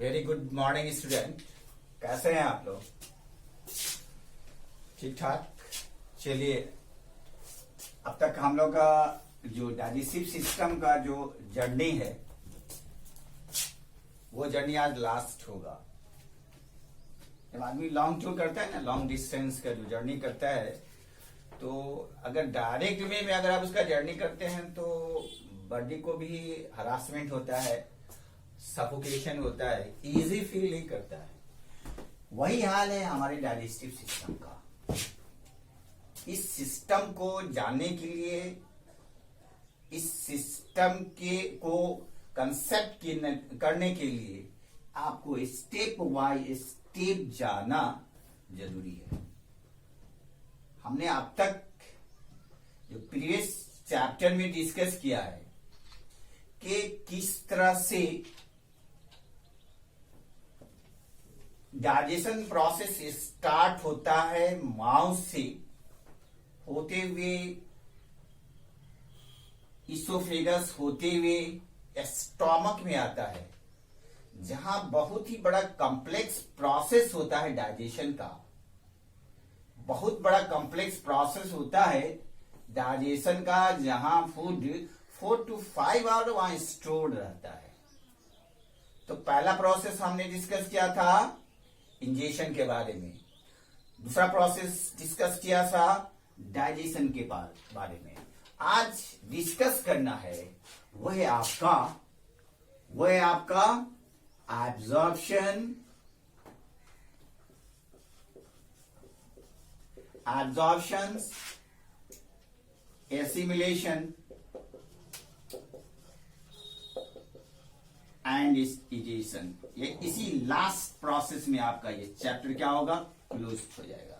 Very good morning student. कैसे हैं आप लोग? ठीक ठाक। चलिए, अब तक हम लोग का जो डाइजेस्टिव सिस्टम का जो जर्नी है वो जर्नी आज लास्ट होगा। जब आदमी लॉन्ग टूर करता है ना, लॉन्ग डिस्टेंस का जो जर्नी करता है, तो अगर डायरेक्ट वे में अगर आप उसका जर्नी करते हैं तो बॉडी को भी हरासमेंट होता है, सफोकेशन होता है, इजी फील नहीं करता है। वही हाल है हमारे डाइजेस्टिव सिस्टम का। इस सिस्टम को जानने के लिए, इस सिस्टम के को कंसेप्ट करने के लिए आपको स्टेप बाय स्टेप जाना जरूरी है। हमने अब तक जो प्रीवियस चैप्टर में डिस्कस किया है कि किस तरह से डाइजेशन प्रोसेस स्टार्ट होता है माउथ से होते हुए इसोफेगस होते हुए स्टोमक में आता है, जहां बहुत ही बड़ा कॉम्प्लेक्स प्रोसेस होता है डाइजेशन का। बहुत बड़ा कॉम्प्लेक्स प्रोसेस होता है डाइजेशन का, जहां फूड 4 to 5 आवर वहां स्टोर्ड रहता है। तो पहला प्रोसेस हमने डिस्कस किया था इंजेशन के बारे में। दूसरा प्रोसेस डिस्कस किया था डाइजेशन के बारे में। आज डिस्कस करना है वह है आपका एब्जॉर्प्शन, एसिमिलेशन एंड इजेशन। ये इसी लास्ट प्रोसेस में आपका ये चैप्टर क्या होगा, क्लोज हो जाएगा।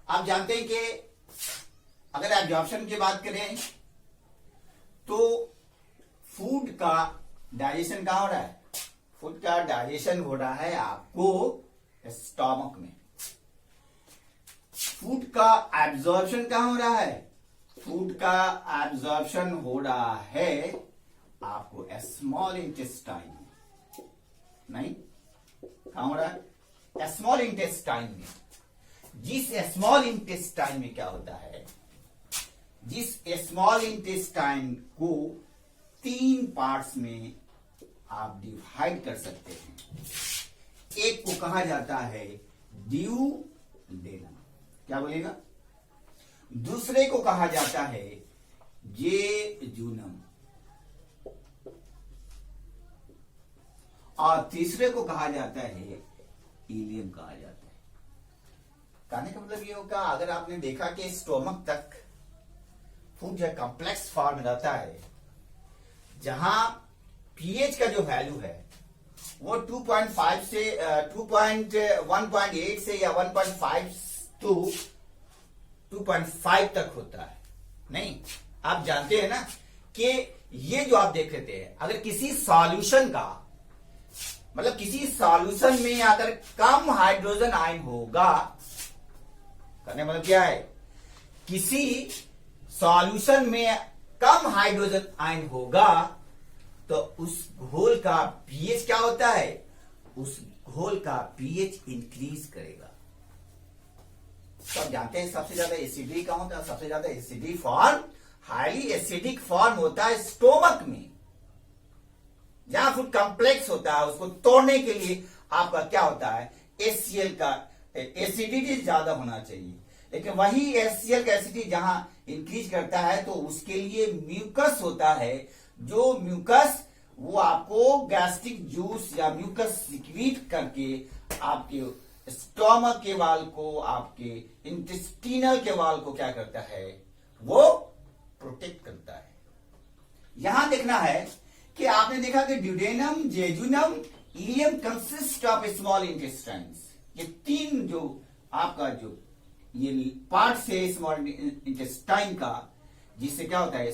आप जानते हैं कि अगर एब्जॉर्प्शन की बात करें तो फूड का डाइजेशन कहां हो रहा है? फूड का डाइजेशन हो रहा है आपको स्टोमक में। फूड का एब्जॉर्प्शन कहां हो रहा है? फूड का एब्जॉर्प्शन हो रहा है आपको स्मॉल इंटेस्टाइन में। नहीं, कहां हो रहा है? स्मॉल इंटेस्टाइन में। जिस स्मॉल इंटेस्टाइन में क्या होता है, जिस स्मॉल इंटेस्टाइन को 3 पार्ट्स में आप डिवाइड कर सकते हैं। एक को कहा जाता है ड्यूडेनम, क्या बोलेगा? दूसरे को कहा जाता है जेजुनम, और तीसरे को कहा जाता है इलियम कहा जाता है। कहने का मतलब ये होगा, अगर आपने देखा कि स्टोमक तक फूड जो कॉम्प्लेक्स फॉर्म रहता है, जहां पीएच का जो वैल्यू है वो 2.5 से 1.8 से या 1.5 to 2.5 तक होता है। नहीं, आप जानते हैं ना कि ये जो आप देख लेते हैं, अगर किसी सॉल्यूशन का मतलब किसी सॉल्यूशन में अगर कम हाइड्रोजन आयन होगा, करने मतलब क्या है, किसी सॉल्यूशन में कम हाइड्रोजन आयन होगा तो उस घोल का पीएच क्या होता है? उस घोल का पीएच इंक्रीज करेगा। सब जानते हैं सबसे ज्यादा एसिडिक कहां होता है? सबसे ज्यादा acidic form, highly acidic form होता है स्टोमक में। जहां फूड कॉम्प्लेक्स होता है उसको तोड़ने के लिए आपका क्या होता है, HCl का एसिडिटी ज्यादा होना चाहिए। लेकिन वही HCl का एसिडिटी जहां इंक्रीज करता है तो उसके लिए म्यूकस होता है, जो म्यूकस वो आपको गैस्ट्रिक जूस या म्यूकस सिक्रीट करके आपके स्टोमक के वाल को, आपके इंटेस्टिनल के वाल को क्या करता है, वो प्रोटेक्ट करता है। यहां देखना है कि आपने देखा कि duodenum, jejunum, ileum consist of small intestines. ये 3 जो आपका जो ये पार्ट से स्मॉल इंटेस्टाइन का, जिससे क्या होता है,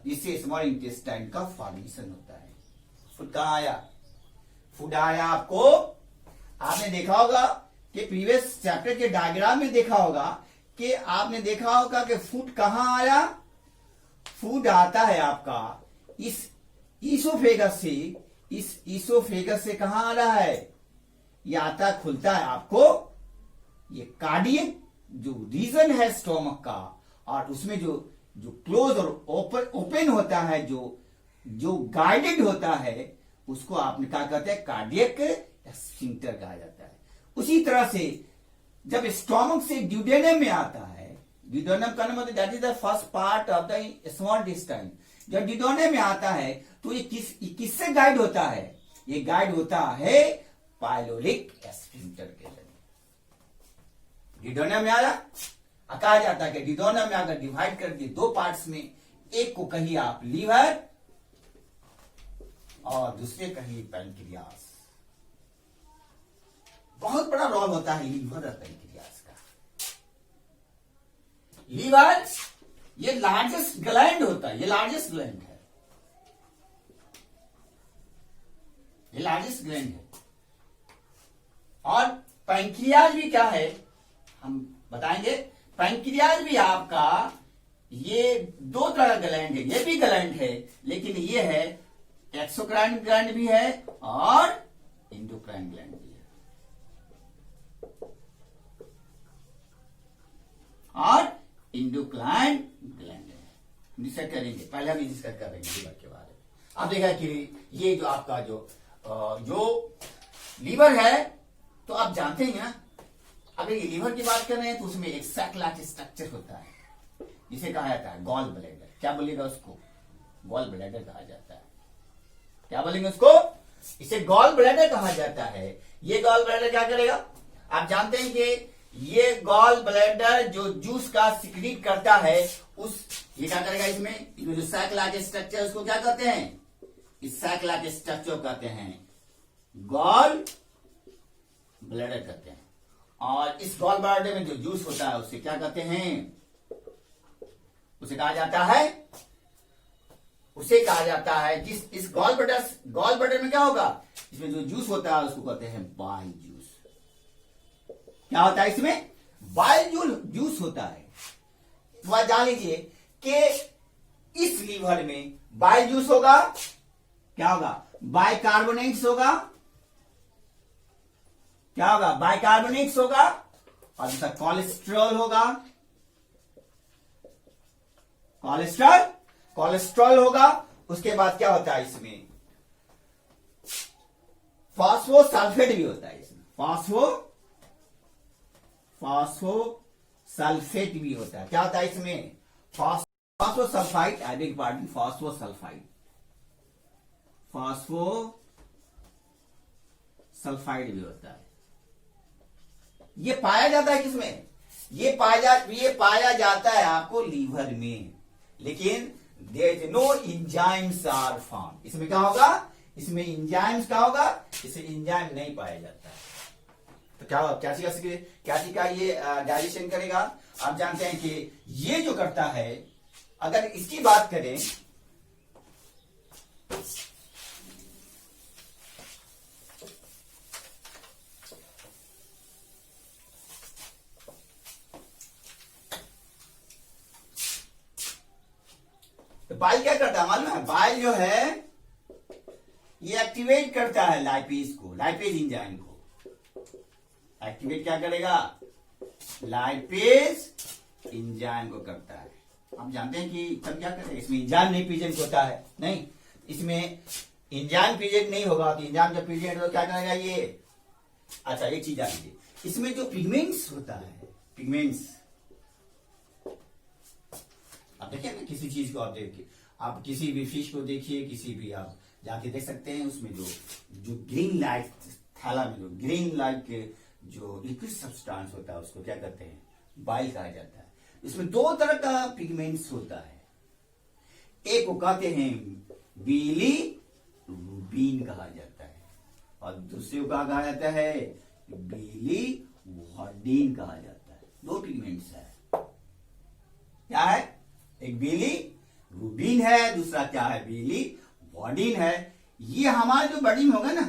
जिससे स्मॉल इंटेस्टाइन का फॉर्मेशन होता है। फूड कहां आया? फूड आया आपको, आपने देखा होगा कि प्रीवियस चैप्टर के डायग्राम में देखा होगा कि आपने देखा होगा कि फूड कहां आया? फूड आता है आपका इस इसोफेगस से इस ईसोफेगस से कहां आ रहा है, ये आता खुलता है आपको ये कार्डियक जो रीजन है स्टोमक का, और उसमें जो जो क्लोज और ओपन होता है, जो गाइडेड होता है, उसको आपने क्या कहते हैं, कार्डियक स्फिंक्टर कहा जाता है। उसी तरह से जब स्टोमक से ड्यूडेनम में आता है, ड्यूडेनम का मतलब that is the first part of the small intestine, जब ड्यूडेनम में आता है तो ये किससे गाइड होता है, ये गाइड होता है पाइलोरिक स्फिंक्टर के जरिए। ड्यूडेनम में आया, कहा जाता है कि ड्यूडेनम में अगर डिवाइड कर दिए दो पार्ट्स में, एक को कहिए आप लीवर और दूसरे कहिए पैंक्रियास। बहुत बड़ा रोल होता है लीवर और पैंक्रियास का। लीवर ये लार्जेस्ट ग्लैंड होता है, ये लार्जेस्ट ग्लैंड है, ये लार्जेस्ट ग्लैंड है। और पैंक्रियाज भी क्या है हम बताएंगे। पैंक्रियाज भी आपका ये दो तरह ग्लैंड है, ये भी ग्लैंड है, लेकिन ये है एक्सोक्राइन ग्लैंड भी है और एंडोक्राइन ग्लैंड भी है। और एंडोक्राइन ग्लैंड है, डिस्कस करेंगे, पहले हम डिस्कस करेंगे लीवर के बारे में। अब देखा कि ये जो आपका जो लीवर है, तो आप जानते हैं ना, अगर ये लीवर की बात कर रहे हैं तो उसमें एक सैक लाइक स्ट्रक्चर होता है, जिसे कहा जाता है गॉल ब्लैडर। क्या बोलेगा उसको, गॉल ब्लैडर कहा जाता है। क्या बोलेंगे उसको, इसे गॉल ब्लैडर कहा जाता है। ये गॉल ब्लैडर क्या करेगा, आप जानते हैं कि ये गॉल ब्लैडर जो जूस का सिक्रीट करता है, ये क्या करेगा, इसमें जो सैक लाइक स्ट्रक्चर उसको क्या कहते हैं, इस सैक लाइक स्ट्रक्चर कहते हैं गॉल ब्लैडर कहते हैं। और इस गॉल ब्लैडर में जो जूस होता है उसे क्या कहते हैं, उसे कहा जाता है जिस इस गॉल ब्लैडर में क्या होगा, इसमें जो जूस होता है उसको कहते हैं बाइल जूस। क्या होता है इसमें, बाइल जूस होता है। तो आप जान लीजिए कि इस लीवर में बाइल जूस होगा, क्या होगा, बाइकार्बोनेट्स होगा, क्या होगा, बाइकार्बोनेट्स होगा, और दूसरा कोलेस्ट्रॉल होगा, कोलेस्ट्रॉल होगा। उसके बाद क्या होता है इसमें, फॉस्फोसल्फेट भी होता है इसमें, फॉस्फोसल्फेट भी होता है। क्या होता है इसमें, फॉस्फोसल्फाइड, आई बेग पार्डन, फॉस्फोसल्फाइड भी होता है। ये पाया जाता है किसमें, ये पाया जाता है आपको लीवर में, लेकिन there is no enzymes are found. इसमें क्या होगा, इसमें एंजाइम्स क्या होगा, इसे एंजाइम नहीं पाया जाता है। तो क्या होगा, क्या का ये डाइजेशन करेगा। आप जानते हैं कि ये जो करता है, अगर इसकी बात करें, तो बाइल क्या करता है मालूम है, बाइल जो है ये एक्टिवेट करता है लाइपेज एंजाइम को। एक्टिवेट क्या करेगा, लाइपेज एंजाइम को करता है। आप जानते हैं कि तब क्या करेगा, इसमें एंजाइम नहीं प्रेजेंट होता है, नहीं, इसमें एंजाइम प्रेजेंट नहीं होगा, तो एंजाइम जब प्रेजेंट होगा क्या करेगा ये, अच्छा एक चीज आएगी, इसमें जो पिगमेंट्स होता है, पिगमेंट्स, आप देखिए ना, किसी चीज को आप देखिए, आप किसी भी फिश को देखिए, किसी भी आप जाके देख सकते हैं, उसमें जो ग्रीन लाइट थैला में जो ग्रीन लाइट के जो लिक्विड सब्सटेंस होता है उसको क्या कहते हैं, बाइल कहा जाता है। इसमें दो तरह का पिगमेंट्स होता है, एक को कहते हैं बिलीरुबिन कहा जाता है, और दूसरे को कहा जाता है बिलीवर्डिन कहा जाता है। दो पिगमेंट्स है, क्या है, एक बिलीरुबिन है, दूसरा क्या है, बिलीवर्डिन है। ये हमारे जो बॉडी में होगा ना,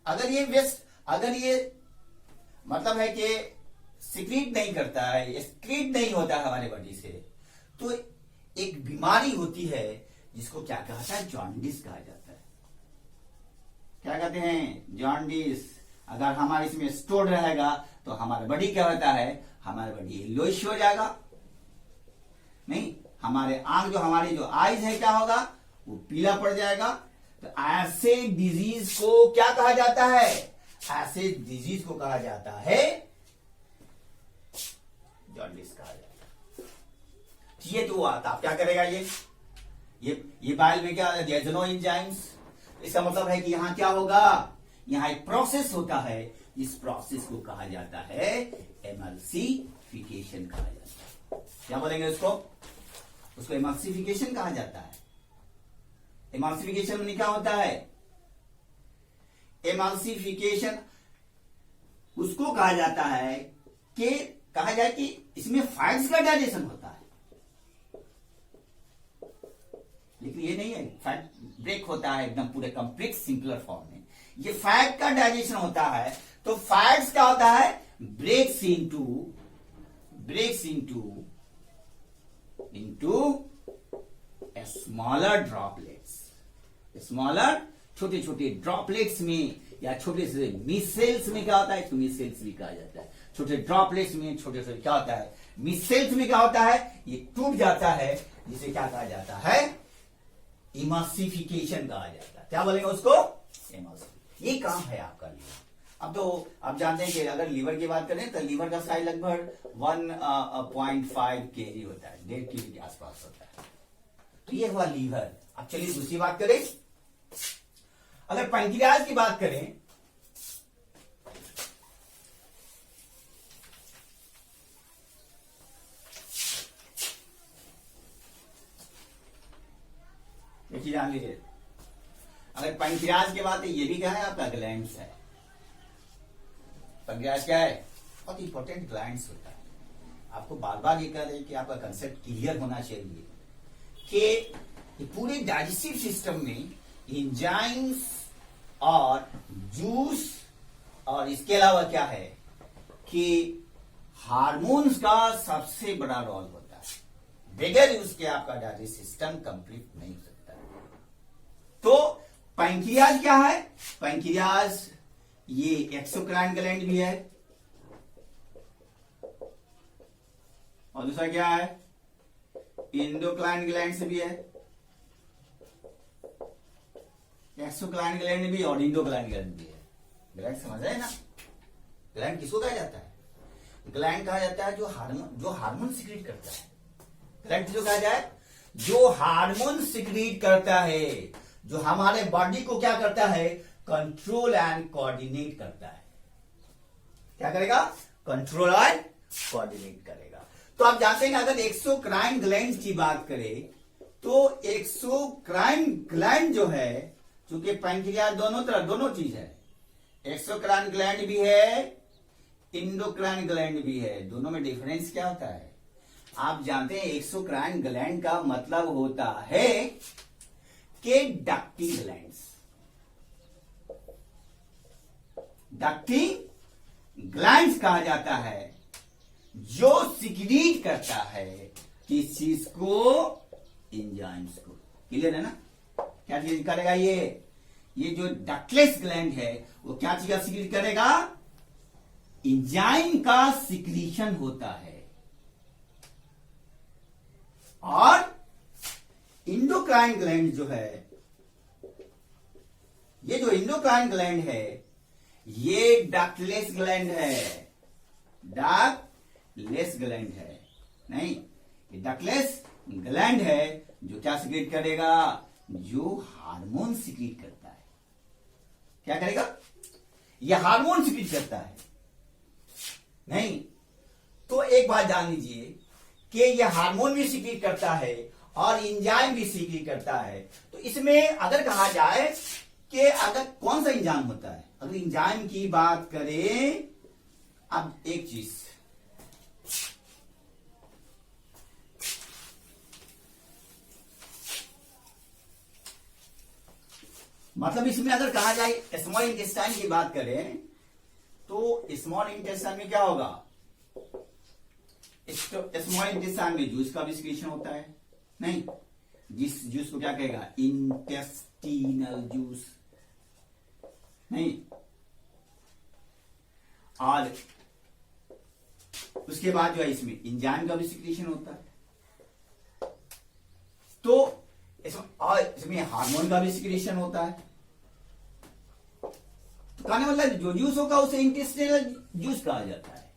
अगर ये मतलब है कि सिक्रीट नहीं करता है, एक्सक्रीट नहीं होता है हमारे बॉडी से, तो एक बीमारी होती है जिसको क्या कहा जाता है, जॉन्डिस कहा जाता है। कहते हैं, जॉन्डिस, अगर हमारे इसमें स्टोर रहेगा तो हमारा बॉडी क्या होता है, हमारा बॉडी येलोइश हो जाएगा। नहीं, हमारे आंख जो हमारी जो आईज है क्या होगा, वो पीला पड़ जाएगा। तो ऐसे डिजीज को क्या कहा जाता है, ऐसे डिजीज को कहा जाता है जॉन्डिस कहा जाता है। ये तो आता क्या करेगा, ये बाइल में क्या, देयर इज नो एंजाइम्स। इसका मतलब है कि यहां क्या होगा, यहां एक प्रोसेस होता है, इस प्रोसेस को कहा जाता है एमल्सिफिकेशन कहा जाता है। क्या बोलेंगे उसको एमल्सिफिकेशन कहा जाता है। एमल्सिफिकेशन में क्या होता है, एमल्सिफिकेशन उसको कहा जाता है कि कहा जाए कि इसमें फैट्स का डाइजेशन होता है, लेकिन ये नहीं है, फैट ब्रेक होता है एकदम पूरे कंप्लीट सिंपलर फॉर्म में। ये फैट का डाइजेशन होता है, तो फैट्स क्या होता है, breaks into smaller droplets, smaller छोटे छोटे ड्रॉपलेट्स में या छोटे से मिसेल्स में क्या होता है, इसको मिसेल्स भी कहा जाता है। छोटे ड्रॉपलेट्स में छोटे छोटे क्या होता है, मिसेल्स में क्या होता है, ये टूट जाता है, जिसे क्या कहा जाता है, इमल्सिफिकेशन कहा जाता है। क्या बोलेंगे उसको, इमल्सिफिकेशन। ये काम है आपका लीवर। अब तो आप जानते हैं कि अगर लीवर की बात करें तो लीवर का साइज लगभग 1.5 kg होता है, 1.5 kg के आसपास होता है। तो ये हुआ लीवर। अब चलिए दूसरी बात करें, अगर पैंक्रियाज की बात करें, देखिए जान लीजिए, अगर पैंक्रियाज की बात है, ये भी क्या है आपका ग्लैंड्स है। पैंक्रियाज क्या है, बहुत इंपॉर्टेंट ग्लैंड्स होता है। आपको बार बार ये कह रहे हैं कि आपका कंसेप्ट क्लियर होना चाहिए कि पूरे डाइजेस्टिव सिस्टम में एंजाइम्स और जूस और इसके अलावा क्या है कि हार्मोन्स का सबसे बड़ा रोल होता है। बगैर उसके आपका डाइजेस्टिव सिस्टम कंप्लीट नहीं हो सकता है। तो पैंक्रियाज क्या है, पैंक्रियाज ये एक्सोक्राइन ग्लैंड भी है, और दूसरा क्या है, इंडोक्राइन ग्लैंड से भी है। एक्सोक्राइन ग्लैंड भी और इंडोक्राइन ग्लैंड भी है। ग्लैंड समझ रहे हैं ना, ग्लैंड किसको कहा जाता है, ग्लैंड कहा जाता है जो हार्मोन सिक्रीट करता है। ग्लैंड किसको कहा जाए, जो हार्मोन सिक्रीट करता है, जो हमारे बॉडी को क्या करता है, कंट्रोल एंड कोऑर्डिनेट करता है। क्या करेगा, कंट्रोल एंड कोऑर्डिनेट करेगा। तो आप जानते हैं अगर एक्सोक्राइन ग्लैंड की बात करें तो एक्सोक्राइन ग्लैंड जो है, चूंकि पैंक्रियाज दोनों चीज है, एक्सोक्राइन ग्लैंड भी है, इंडोक्राइन ग्लैंड भी है। दोनों में डिफरेंस क्या होता है, आप जानते हैं एक्सोक्राइन ग्लैंड का मतलब होता है कि डक्टिंग ग्लैंड्स। डक्टिंग ग्लैंड्स कहा जाता है जो सिक्रीट करता है किस चीज को, एंजाइम्स को। क्लियर है ना, क्या चीज करेगा ये जो डक्टलेस ग्लैंड है वो क्या चीज का सिक्रीट करेगा, एंजाइम का सिक्रीशन होता है। और इंडोक्राइन ग्लैंड जो है, ये जो इंडोक्राइन ग्लैंड है ये डक्टलेस ग्लैंड है, डक्टलेस ग्लैंड है। नहीं, ये डक्टलेस ग्लैंड है जो क्या सिक्रीट करेगा, जो हार्मोन सिक्रीट करता है। क्या करेगा, यह हार्मोन सिक्रीट करता है। नहीं, तो एक बात जान लीजिए कि यह हार्मोन भी सिक्रीट करता है और एंजाइम भी सिक्रीट करता है। तो इसमें अगर कहा जाए कि अगर कौन सा एंजाइम होता है, अगर एंजाइम की बात करें, अब एक चीज मतलब इसमें अगर कहा जाए स्मॉल इंटेस्टाइन की बात करें तो स्मॉल इंटेस्टाइन में क्या होगा, स्मॉल इंटेस्टाइन में जूस का भी सिक्रीशन होता है। नहीं, जिस जूस को क्या कहेगा, इंटेस्टिनल जूस। नहीं, और उसके बाद जो है इसमें एंजाइम का भी सिक्रीशन होता है, तो इसमें हार्मोन का भी सिक्रीशन होता है। तो कहने मतलब जो जूस होगा उसे इंटेस्टिनल जूस कहा जाता है।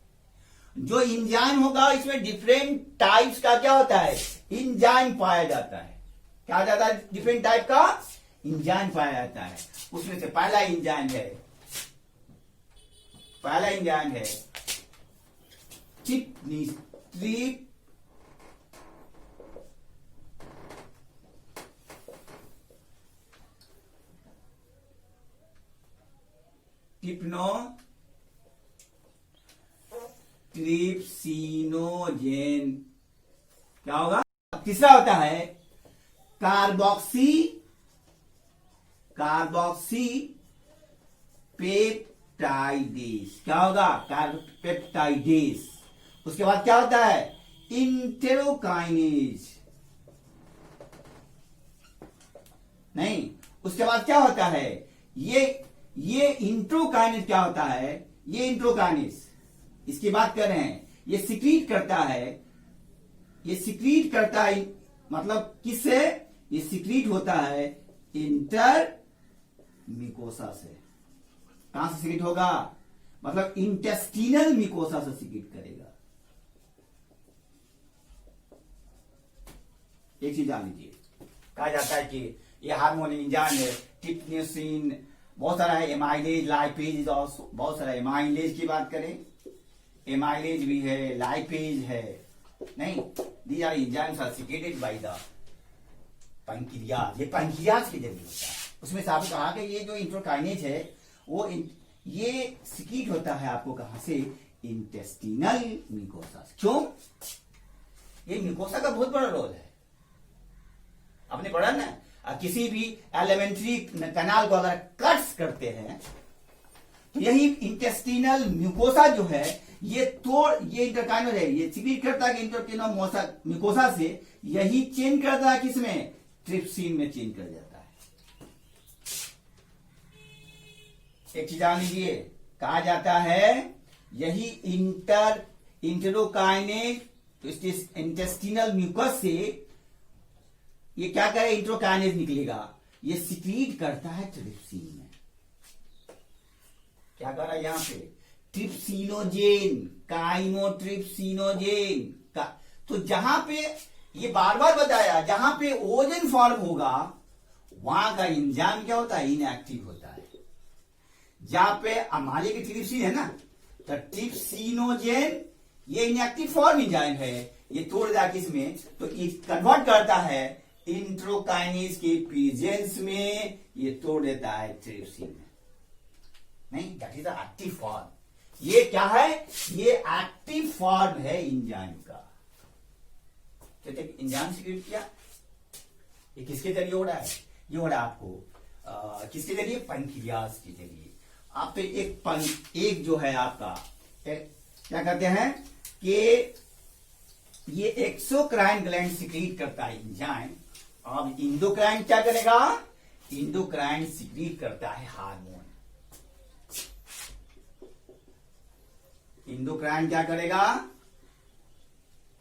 जो एंजाइम होगा इसमें डिफरेंट टाइप्स का क्या होता है, एंजाइम पाया जाता है। क्या आ जाता है, डिफरेंट टाइप का एंजाइम पाया जाता है। उसमें से पहला एंजाइम है ट्रिप्सिनोजेन। क्या होगा, तीसरा होता है कार्बोक्सी पेप्टाइडेस। क्या होगा, पेप्टाइडेस। उसके बाद क्या होता है, इंटेरोकाइनेज। नहीं, उसके बाद क्या होता है, ये इंट्रोकाइनेज। क्या होता है, ये इंट्रोकाइनेज, इसकी बात कर रहे हैं। ये सिक्रीट करता है, मतलब किससे, ये सिक्रीट होता है इंटरमिकोसा से। कहां से सिक्रीट होगा, मतलब इंटेस्टिनल मिकोसा से सिक्रीट करेगा। एक चीज जान लीजिए, कहा जाता है कि ये हार्मोन एंजाइम है, ट्रिप्सिन, बहुत सारा है, एमाइलेज, लाइपेज, बहुत सारा। एमाइलेज की बात करें, एमाइलेज भी है, लाइपेज है। नहीं, these are enzymes are secreted by the pancreas. ये पैंक्रियाज के जरिए होता है। उसमें से आपने कहा कि ये जो इंट्रोकाइनेज है वो ये सिक्रीट होता है आपको कहां से, इंटेस्टिनल मिकोसा। क्यों, ये मिकोसा का बहुत बड़ा रोल है। आपने पढ़ा ना, किसी भी एलिमेंट्री कैनाल को अगर कट्स करते हैं तो यही इंटेस्टिनल म्यूकोसा जो है ये इंटरकाइनल है, ये सिक्रीट करता है इंटरकाइनल म्यूकोसा से, यही चेंज करता है किसमें, ट्रिप्सिन में चेंज कर जाता है। एक चीज जान लीजिए, कहा जाता है यही इंटेरोकाइनेज, तो इंटेस्टिनल म्यूकस से ये क्या करे, इंट्रोकाइनेज निकलेगा, ये सिक्रीट करता है ट्रिप्सिन में। क्या कर रहा है यहां पे, ट्रिप्सिनोजेन, काइमोट्रिप्सिनोजेन का। तो जहां पे ये बार बार बताया, जहां पे ओजन फॉर्म होगा वहां का एंजाइम क्या होता है, इनएक्टिव होता है। जहां पे मान लीजिए ट्रिप्सिन है ना, तो ट्रिप्सिनोजेन ये इनएक्टिव फॉर्म एंजाइम है, ये तोड़ जाके इसमें, तो ये कन्वर्ट करता है इंट्रोकाइनेज के प्रेजेंस में, ये तोड़ देता है ट्रिप्सिन में। नहीं, that is the active form. ये क्या है, ये एक्टिव फॉर्म है एंजाइम का। एंजाइम सिक्रीट किया, ये किसके जरिए हो रहा है, ये हो रहा है आपको किसके जरिए, पैंक्रियाज के जरिए। आप पे एक जो है आपका क्या कहते हैं कि ये एक्सोक्राइन ग्लैंड सिक्रीट करता है एंजाइम। अब इंडोक्राइन क्या करेगा, इंडोक्राइन सिक्रीट करता है हार्मोन। इंडोक्राइन क्या करेगा,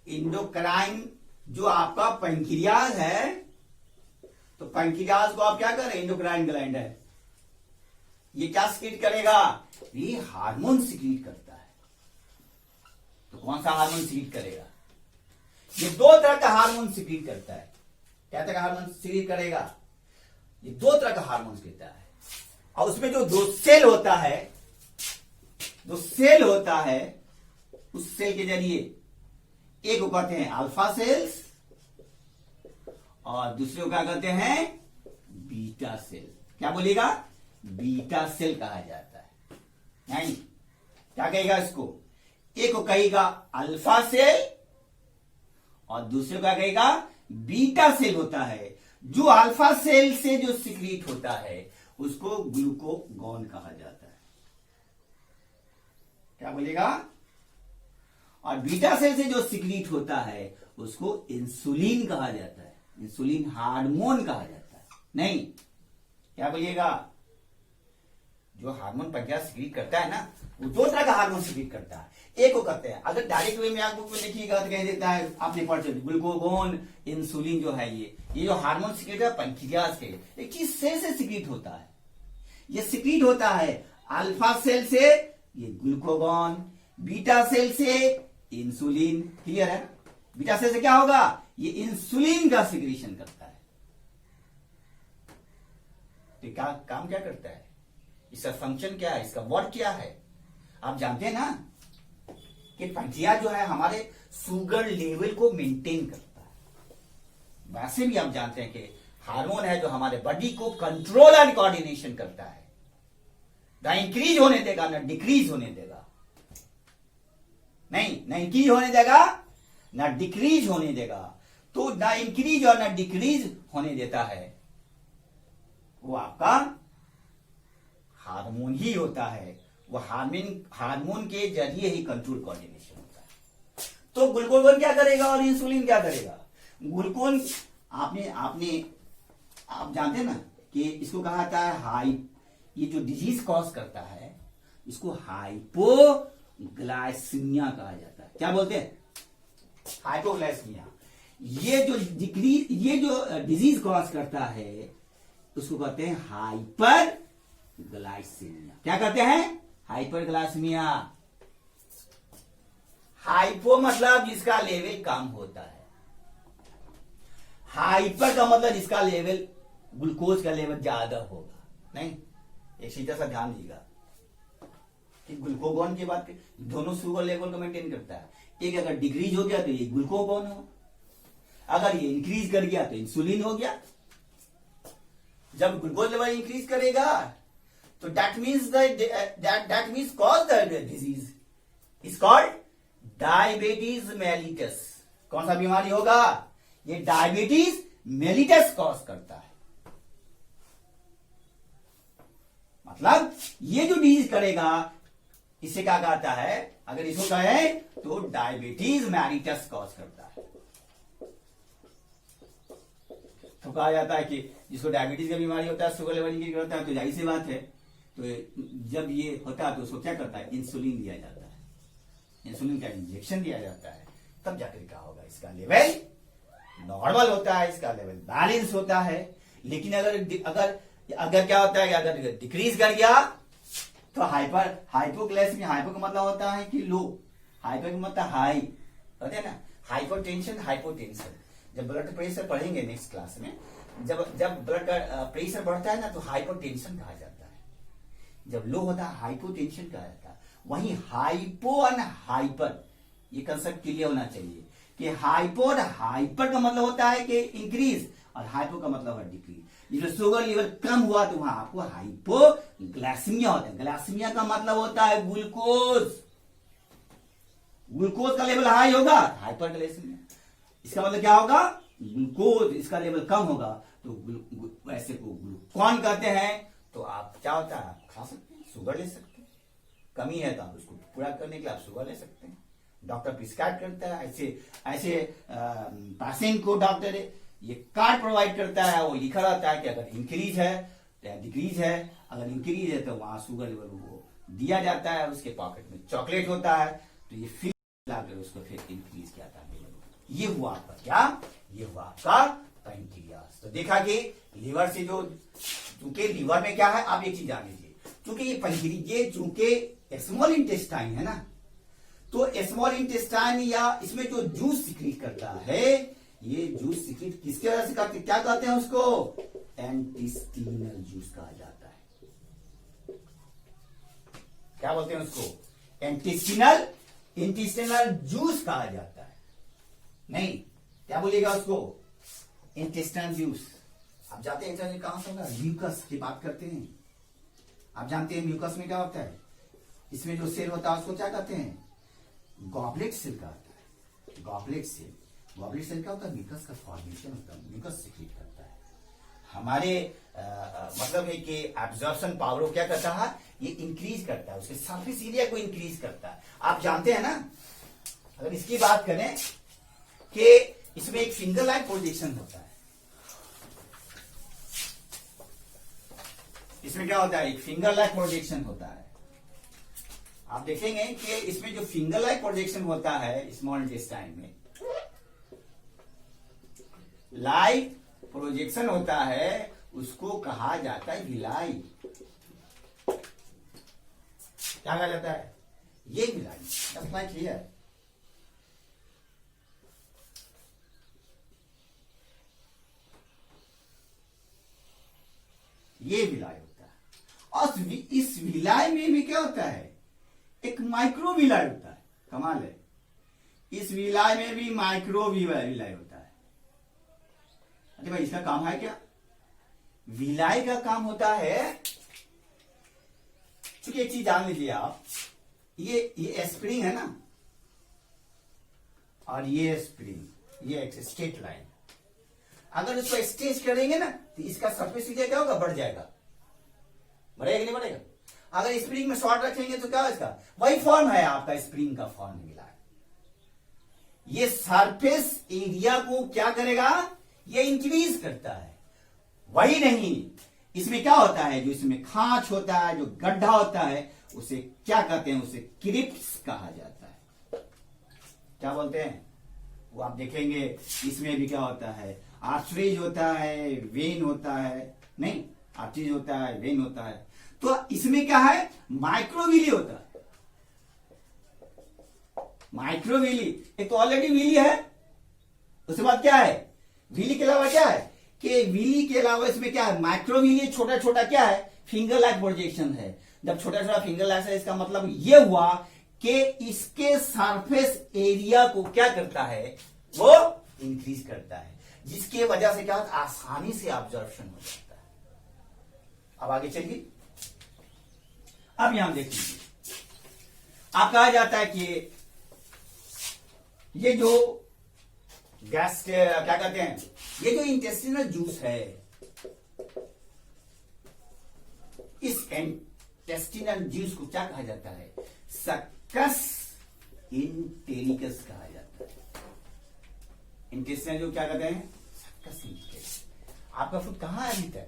इंडोक्राइन जो आपका पैंक्रियाज है, तो पैंक्रियाज को आप क्या करें, इंडोक्राइन ग्लैंड है, ये क्या सिक्रीट करेगा, ये हार्मोन सिक्रीट करता है। तो कौन सा हार्मोन सिक्रीट करेगा, ये दो तरह का हार्मोन सिक्रीट करता है। क्या तरह का हार्मोन सिक्रीट करेगा, ये दो तरह का हार्मोन देता है। और उसमें जो दो सेल होता है, उस सेल के जरिए एक को कहते हैं अल्फा सेल्स और दूसरे को क्या कहते हैं, बीटा सेल। क्या बोलेगा, बीटा सेल कहा जाता है। नहीं, क्या कहेगा इसको, एक को कहेगा अल्फा सेल और दूसरे को क्या कहेगा, बीटा सेल होता है। जो अल्फा सेल से जो सिक्रीट होता है उसको ग्लूकागॉन कहा जाता है। क्या बोलेगा, और बीटा सेल से जो सिक्रीट होता है उसको इंसुलिन कहा जाता है, इंसुलिन हार्मोन कहा जाता है। नहीं, क्या बोलिएगा, जो हार्मोन पैंक्रियास सिक्रीट करता है ना, वो दो तरह का हार्मोन सिक्रीट करता है। एक को कहते हैं, अगर डायरेक्ट वे में आप बुक में लिखिएगा तो कह देता है, आपने पढ़ चुके ग्लूकागोन, इंसुलिन जो है ये जो हार्मोन सिक्रीट है पैंक्रियास के, एक चीज सेल से सिक्रीट होता है। ये सिक्रीट होता है अल्फा सेल से ये ग्लूकागोन, बीटा सेल से इंसुलिन। क्लियर है? बीटा सेल से क्या होगा? ये इंसुलिन का सिक्रीशन करता है। तो काम क्या करता है, इसका फंक्शन क्या है, इसका वर्क क्या है? आप जानते हैं ना कि पैंक्रियास जो है हमारे शुगर लेवल को मेंटेन करता है। वैसे भी आप जानते हैं कि हार्मोन है जो हमारे बॉडी को कंट्रोल एंड कोऑर्डिनेशन करता है, ना इंक्रीज होने देगा ना डिक्रीज होने देगा, ना इंक्रीज होने देगा ना डिक्रीज होने देगा। तो ना इंक्रीज और ना डिक्रीज होने देता है, वो आपका हार्मोन ही होता है। वो हार्मोन के जरिए ही कंट्रोल कोऑर्डिनेशन होता है। तो ग्लूकागोन क्या करेगा और इंसुलिन क्या करेगा? ग्लूकागोन आप जानते हैं ना कि इसको कहा जाता है ये जो डिजीज कॉज करता है इसको हाइपोग्लाइसीमिया कहा जाता है। क्या बोलते हैं? हाइपोग्लाइसीमिया। ये जो डिजीज कॉज करता है उसको कहते हैं हाइपरग्लाइसीमिया। क्या कहते हैं? हाइपरग्लाइसीमिया। हाइपो मतलब जिसका लेवल कम होता है, हाइपर का मतलब जिसका लेवल ग्लूकोज का लेवल ज्यादा होगा। नहीं, एक सीधा सा ध्यान दीजिएगा कि ग्लूकागोन की बात दोनों शुगर लेवल को मेंटेन करता है। एक अगर डिक्रीज हो गया तो ये ग्लूकागोन हो, अगर ये इंक्रीज कर गया तो इंसुलिन हो गया। जब ग्लूकोज लेवल इंक्रीज करेगा तो that means cause the disease is called diabetes mellitus। कौन सा बीमारी होगा? ये डायबिटीज मेलिटस कॉज करता है। मतलब ये जो डिजीज करेगा इसे क्या कहता है? अगर इसको कहे तो डायबिटीज मेलिटस कॉज करता है। तो कहा जाता है कि जिसको डायबिटीज का बीमारी होता है, शुगर लेवल इंक्रीज करता है, तो जाहिर सी बात है तो जब ये होता है तो उसको क्या करता है? इंसुलिन दिया जाता है, इंसुलिन का इंजेक्शन दिया जाता है, तब जाकर क्या होगा? इसका लेवल नॉर्मल होता है, इसका लेवल बैलेंस होता है। लेकिन अगर क्या होता है कि अगर डिक्रीज कर गया तो हाइपोग्लाइसीमिया। हाइपो का मतलब होता है कि लो, हाइपर का मतलब हाई होता है ना। Hypertension, hypotension. जब ब्लड प्रेशर पढ़ेंगे नेक्स्ट क्लास में, जब ब्लड का प्रेशर बढ़ता है ना तो हाइपोटेंशन कहा जाता है। जब लो होता है हाइपोटेंशन कहा जाता है। वहीं हाइपो और हाइपर, ये कंसेप्ट क्लियर होना चाहिए कि हाइपो और हाइपर का मतलब होता है कि इंक्रीज और हाइपो का मतलब है डिक्रीज। जिसमें शुगर लेवल कम हुआ तो वहां आपको हाइपोग्लाइसीमिया होता है। ग्लाइसीमिया का मतलब होता है ग्लूकोज का लेवल हाई होगा, हाइपरग्लाइसीमिया। इसका मतलब क्या होगा? ग्लूकोज इसका लेवल कम होगा तो ऐसे को ग्लूकॉन कहते हैं। तो आप क्या होता है? आप खा सकते हैं, शुगर ले सकते हैं। कमी है तो आप उसको पूरा करने के लिए आप शुगर ले सकते हैं। डॉक्टर प्रिस्क्राइब करता है, ऐसे पेशेंट को डॉक्टर ये कार्ड प्रोवाइड करता है, वो लिखा रहता है कि अगर इंक्रीज है या डिक्रीज है। अगर इंक्रीज है तो वहां शुगर लेवल वो दिया जाता है, उसके पॉकेट में चॉकलेट होता है तो ये फिर लाकर उसको फिर इंक्रीज किया जाता है। ये हुआ आपका क्या? ये हुआ आपका पैंक्रियास। तो देखा कि लीवर से जो, चूंकि लीवर में क्या है आप एक चीज जान लीजिए, चूंकि ये पैंक्रियास चूंकि स्मॉल इंटेस्टाइन है ना, तो स्मॉल इंटेस्टाइन या इसमें जो जूस सिक्रीट करता है, ये जूस सिक्रीट किसके वजह से करते? क्या कहते हैं उसको? इंटेस्टिनल जूस कहा जाता है। क्या बोलते हैं उसको? इंटेस्टिनल जूस कहा जाता है। नहीं, क्या बोलिएगा उसको? Intestine juice. आप जानते हैं कहां से होगा? म्यूकस की बात करते हैं। आप जानते हैं म्यूकस में क्या होता है? इसमें जो सेल होता है उसको क्या कहते हैं? गॉबलेट सेल का होता है। गॉबलेट सेल क्या होता है? म्यूकस का फॉर्मेशन होता है, म्यूकस सिक्रीट करता है। हमारे मतलब है कि एब्जॉर्प्शन पावर क्या करता है? ये इंक्रीज करता है, उसके सरफेस एरिया को इंक्रीज करता है। आप जानते हैं ना, अगर इसकी बात करें कि इसमें एक फिंगर लाइक प्रोजेक्शन होता है। इसमें क्या होता है, एक फिंगर लाइक प्रोजेक्शन होता है। आप देखेंगे कि इसमें जो फिंगर लाइक प्रोजेक्शन होता है स्मॉल इंटेस्टाइन में, लाइक प्रोजेक्शन होता है, उसको कहा जाता है विलाई। क्या कहा जाता है, ये विलाई। क्लियर। ये विलाई होता है। और इस विलाई में भी क्या होता है, एक माइक्रो विलाई होता है। कमाल है, इस विलाई में भी माइक्रो विलाई होता है। अरे भाई, इसका काम है क्या, विलाई का काम होता है, क्योंकि एक चीज जान लीजिए आप, ये स्प्रिंग है ना, और ये स्प्रिंग, ये एक स्ट्रेट लाइन, अगर इसको स्ट्रेच करेंगे ना तो इसका सरफेस एरिया क्या होगा, बढ़ जाएगा। बढ़ेगा कि नहीं बढ़ेगा। अगर स्प्रिंग में शॉर्ट रखेंगे तो क्या होगा, इसका वही फॉर्म है आपका, स्प्रिंग का फॉर्म मिला है। ये सरफेस एरिया को क्या करेगा, ये इंक्रीज करता है। वही नहीं, इसमें क्या होता है, जो इसमें खांच होता है, जो गड्ढा होता है, उसे क्या कहते हैं, उसे क्रिप्स कहा जाता है। क्या बोलते हैं वो आप देखेंगे। इसमें भी क्या होता है, आर्टरीज होता है, वेन होता है, नहीं आर्टरीज होता है, वेन होता है। तो इसमें क्या है, माइक्रोविली होता है। माइक्रोविली, एक तो ऑलरेडी विली है, उसके बाद क्या है, विली के अलावा क्या है, कि विली के अलावा इसमें क्या है, माइक्रोविली, छोटा छोटा क्या है, फिंगर लाइक प्रोजेक्शन है। जब छोटा छोटा फिंगर लाइक है, इसका मतलब यह हुआ कि इसके सरफेस एरिया को क्या करता है, वो इंक्रीज करता है, जिसके वजह से क्या होता है, आसानी से ऑब्जर्वेशन हो जाता है। अब आगे चलिए। अब यहां देखिए, आप कहा जाता है कि ये जो गैस के क्या कहते हैं, ये जो इंटेस्टिनल जूस है, इस इंटेस्टिनल जूस को क्या कहा जाता है, सक्कस इंटेरिकस कहा जाता है। इंटेस्टिनल जो क्या कहते हैं, सक्कस इंटेरिकस। आपका फुट कहां है, अभी तक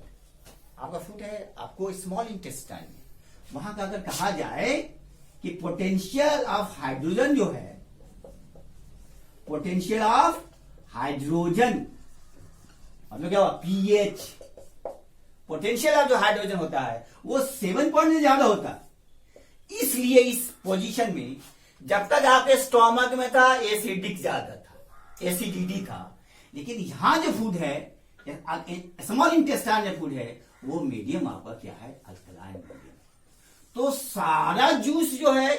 आपका फुट है आपको स्मॉल इंटेस्टाइन में। वहां का अगर कहा जाए कि पोटेंशियल ऑफ हाइड्रोजन जो है, पोटेंशियल ऑफ हाइड्रोजन मतलब क्या हुआ, पीएच, पोटेंशियल ऑफ जो हाइड्रोजन होता है वो 7 पॉइंट से ज्यादा होता है। इसलिए इस पोजीशन में जब तक आपके स्टोमक में था एसिडिक ज्यादा था, एसिडिटी था, लेकिन यहां जो फूड है, स्मॉल इंटेस्टाइन जो फूड है, वो मीडियम आपका क्या है, अल्कलाइन मीडियम। तो सारा जूस जो है,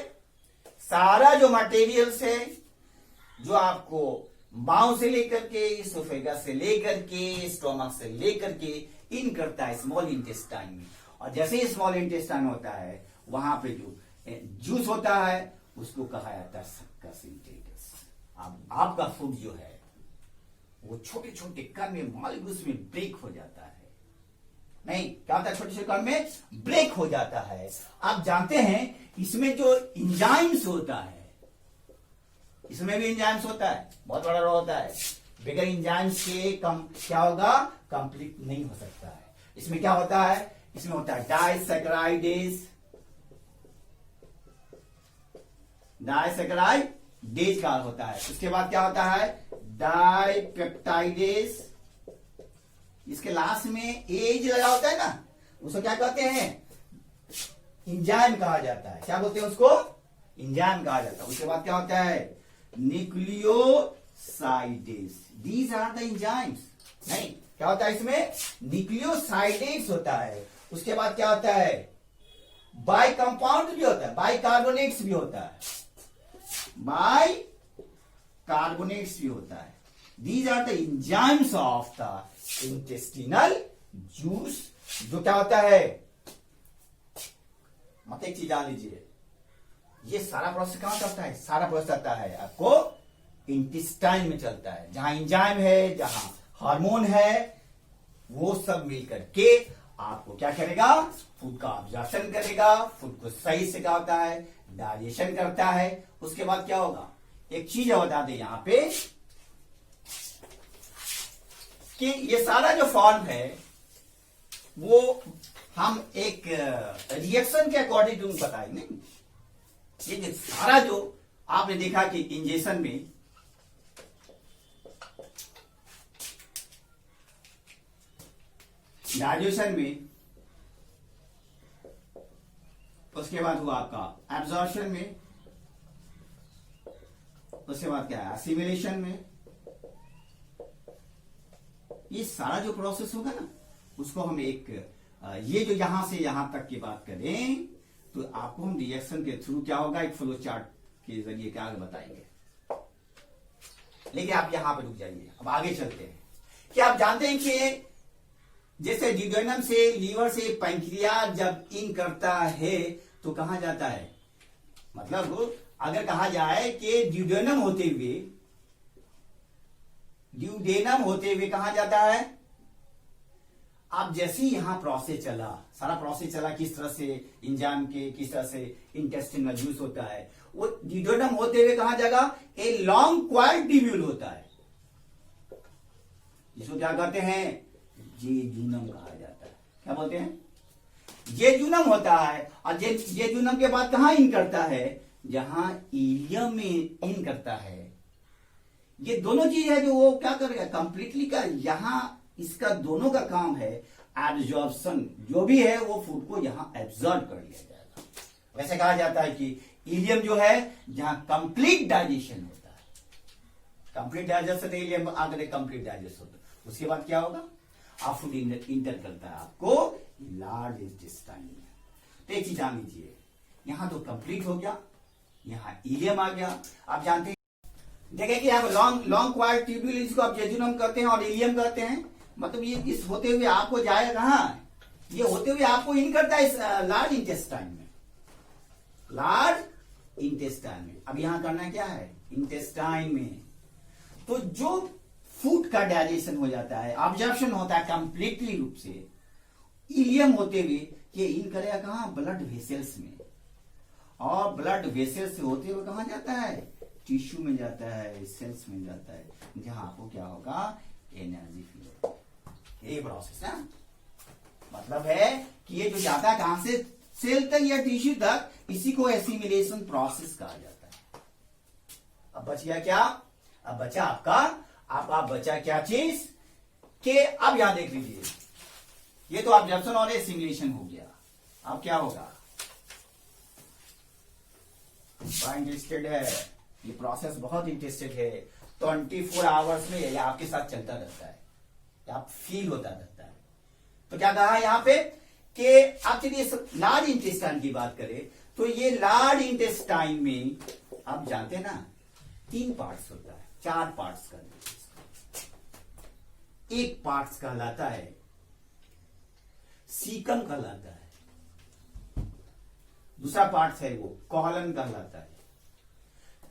सारा जो मटेरियल्स है, जो आपको माउथ से लेकर के, इसोफेगस से लेकर के, स्टोमक से लेकर के इन करता है स्मॉल इंटेस्टाइन में। और जैसे ही स्मॉल इंटेस्टाइन होता है, वहां पे जो जूस होता है उसको कहा जाता है सक्कस इंटेरिकस। आपका फूड जो है वो छोटे छोटे कण में, मॉलिक्यूल्स में ब्रेक हो जाता है। नहीं, क्या होता है, छोटे छोटे कण में ब्रेक हो जाता है। आप जानते हैं इसमें जो इंजाइम्स होता है, इसमें भी इंजाइम्स होता है, बहुत बड़ा रोल होता है। बगैर इंजाइम्स के क्या होगा, कंप्लीट नहीं हो सकता है। इसमें क्या होता है, इसमें होता है डाइसैकेराइडेज, डाइसैकेराइडेज का होता है। उसके बाद क्या होता है, डाइपेप्टाइडेज, इसके लास्ट में एज लगा होता है ना, उसको क्या कहते हैं, इंजाइम कहा जाता है। क्या बोलते हैं उसको, इंजाइम कहा जाता है। उसके बाद क्या होता है, nucleosidase, these are the enzymes. नहीं, क्या होता है इसमें, न्यूक्लियोसाइडेज होता है। उसके बाद क्या होता है, बाई कंपाउंड भी होता है, बाई कार्बोनेट्स भी होता है, बाई कार्बोनेट्स भी होता है। These are the enzymes of the intestinal juice. जो क्या होता है, मत एक चीज जान लीजिए, ये सारा प्रोसेस कहां चलता है, सारा प्रोसेस चलता है आपको इंटेस्टाइन में चलता है, जहां इंजाइम है, जहां हार्मोन है, वो सब मिलकर के आपको क्या करेगा, फूड का ऑब्जॉर्प्शन करेगा, फूड को सही से क्या होता है, डाइजेशन करता है। उसके बाद क्या होगा, एक चीज बता दें यहां पे कि ये सारा जो फॉर्म है वो हम एक रिएक्शन के अकॉर्डिंग तुम बताएंगे। ये सारा जो आपने देखा कि इंजेक्शन में डाइजेशन में, उसके बाद हुआ आपका एब्जॉर्प्शन में, उसके बाद क्या है असिमिलेशन में। ये सारा जो प्रोसेस होगा ना, उसको हम एक ये जो यहां से यहां तक की बात करें तो आपको हम रिएक्शन के थ्रू क्या होगा एक फ्लो चार्ट के जरिए क्या बताएंगे। लेकिन आप यहां पर रुक जाइए, अब आगे चलते हैं। क्या आप जानते हैं कि जैसे ड्यूडेनम से लीवर से पैंक्रियाज जब इन करता है तो कहां जाता है, मतलब अगर कहा जाए कि ड्यूडेनम होते हुए कहां जाता है। आप जैसे ही यहां प्रोसेस चला, सारा प्रोसेस चला किस तरह से एंजाइम के, किस तरह से इंटेस्टाइन में यूज होता है, वो ड्यूडेनम होते हुए कहां जाएगा, ए लॉन्ग क्वाइट ट्यूब्यूल होता है, जिसको क्या कहते हैं जेजुनम कहा जाता है। क्या बोलते हैं, जेजुनम होता है। और जेजुनम के बाद कहां इन करता है, जहां इलियम में इन करता है। ये दोनों चीज है जो वो क्या करेगा कंप्लीटली का, यहां इसका दोनों का काम है एब्जॉर्प्शन, जो भी है वो फूड को यहां एब्जॉर्ब कर लिया जाएगा। वैसे कहा जाता है कि इलियम जो है जहां कंप्लीट डाइजेशन होता है, कंप्लीट डाइजेशन इलियम आगे कंप्लीट डाइजेशन होता है, उसके बाद क्या होगा आप फूड इंटर करता है आपको लार्ज इंटेस्टाइन में। तो एक चीज जान लीजिए, यहां तो कंप्लीट हो गया, यहां इलियम आ गया। आप जानते हैं देखें कि यहाँ लॉन्ग क्वाइट ट्यूब्यूल इसको आप जेजुनम कहते हैं और इलियम कहते हैं। मतलब ये इस होते हुए आपको जाएगा कहां, ये होते हुए आपको इन करता है इस लार्ज इंटेस्टाइन में, लार्ज इंटेस्टाइन में। अब यहां करना क्या है इंटेस्टाइन में, तो जो फूड का डाइजेशन हो जाता है, ऑब्जर्प्शन होता है कंप्लीटली रूप से, इलियम होते हुए ये इन करेगा कहां ब्लड वेसल्स में, और ब्लड वेसल्स से होते हुए कहां जाता है टिश्यू में जाता है, सेल्स में जाता है, जहां आपको क्या होगा एनर्जी फील होगा। यही प्रोसेस है, मतलब है कि ये जो जाता है कहां से सेल तक या टिश्यू तक, इसी को एसिमिलेशन प्रोसेस कहा जाता है। अब बच गया क्या, अब बचा आपका बचा क्या चीज कि अब यहां देख लीजिए, ये तो ऑब्जर्प्शन और एसिमिलेशन हो गया। अब क्या होगा, इंटरेस्टेड है ये प्रोसेस, बहुत इंटरेस्टेड है। 24 आवर्स में ये आपके साथ चलता रहता है, आप फील होता रहता है। तो क्या कहा यहां पे कि आप चलिए लार्ज इंटेस्टाइन की बात करें तो ये लार्ज इंटेस्टाइन में आप जानते हैं ना 3 पार्ट्स होता है, 4 पार्ट्स का। एक पार्ट्स कहलाता है सीकम कहलाता है, दूसरा पार्ट है वो कॉलन कहलाता है,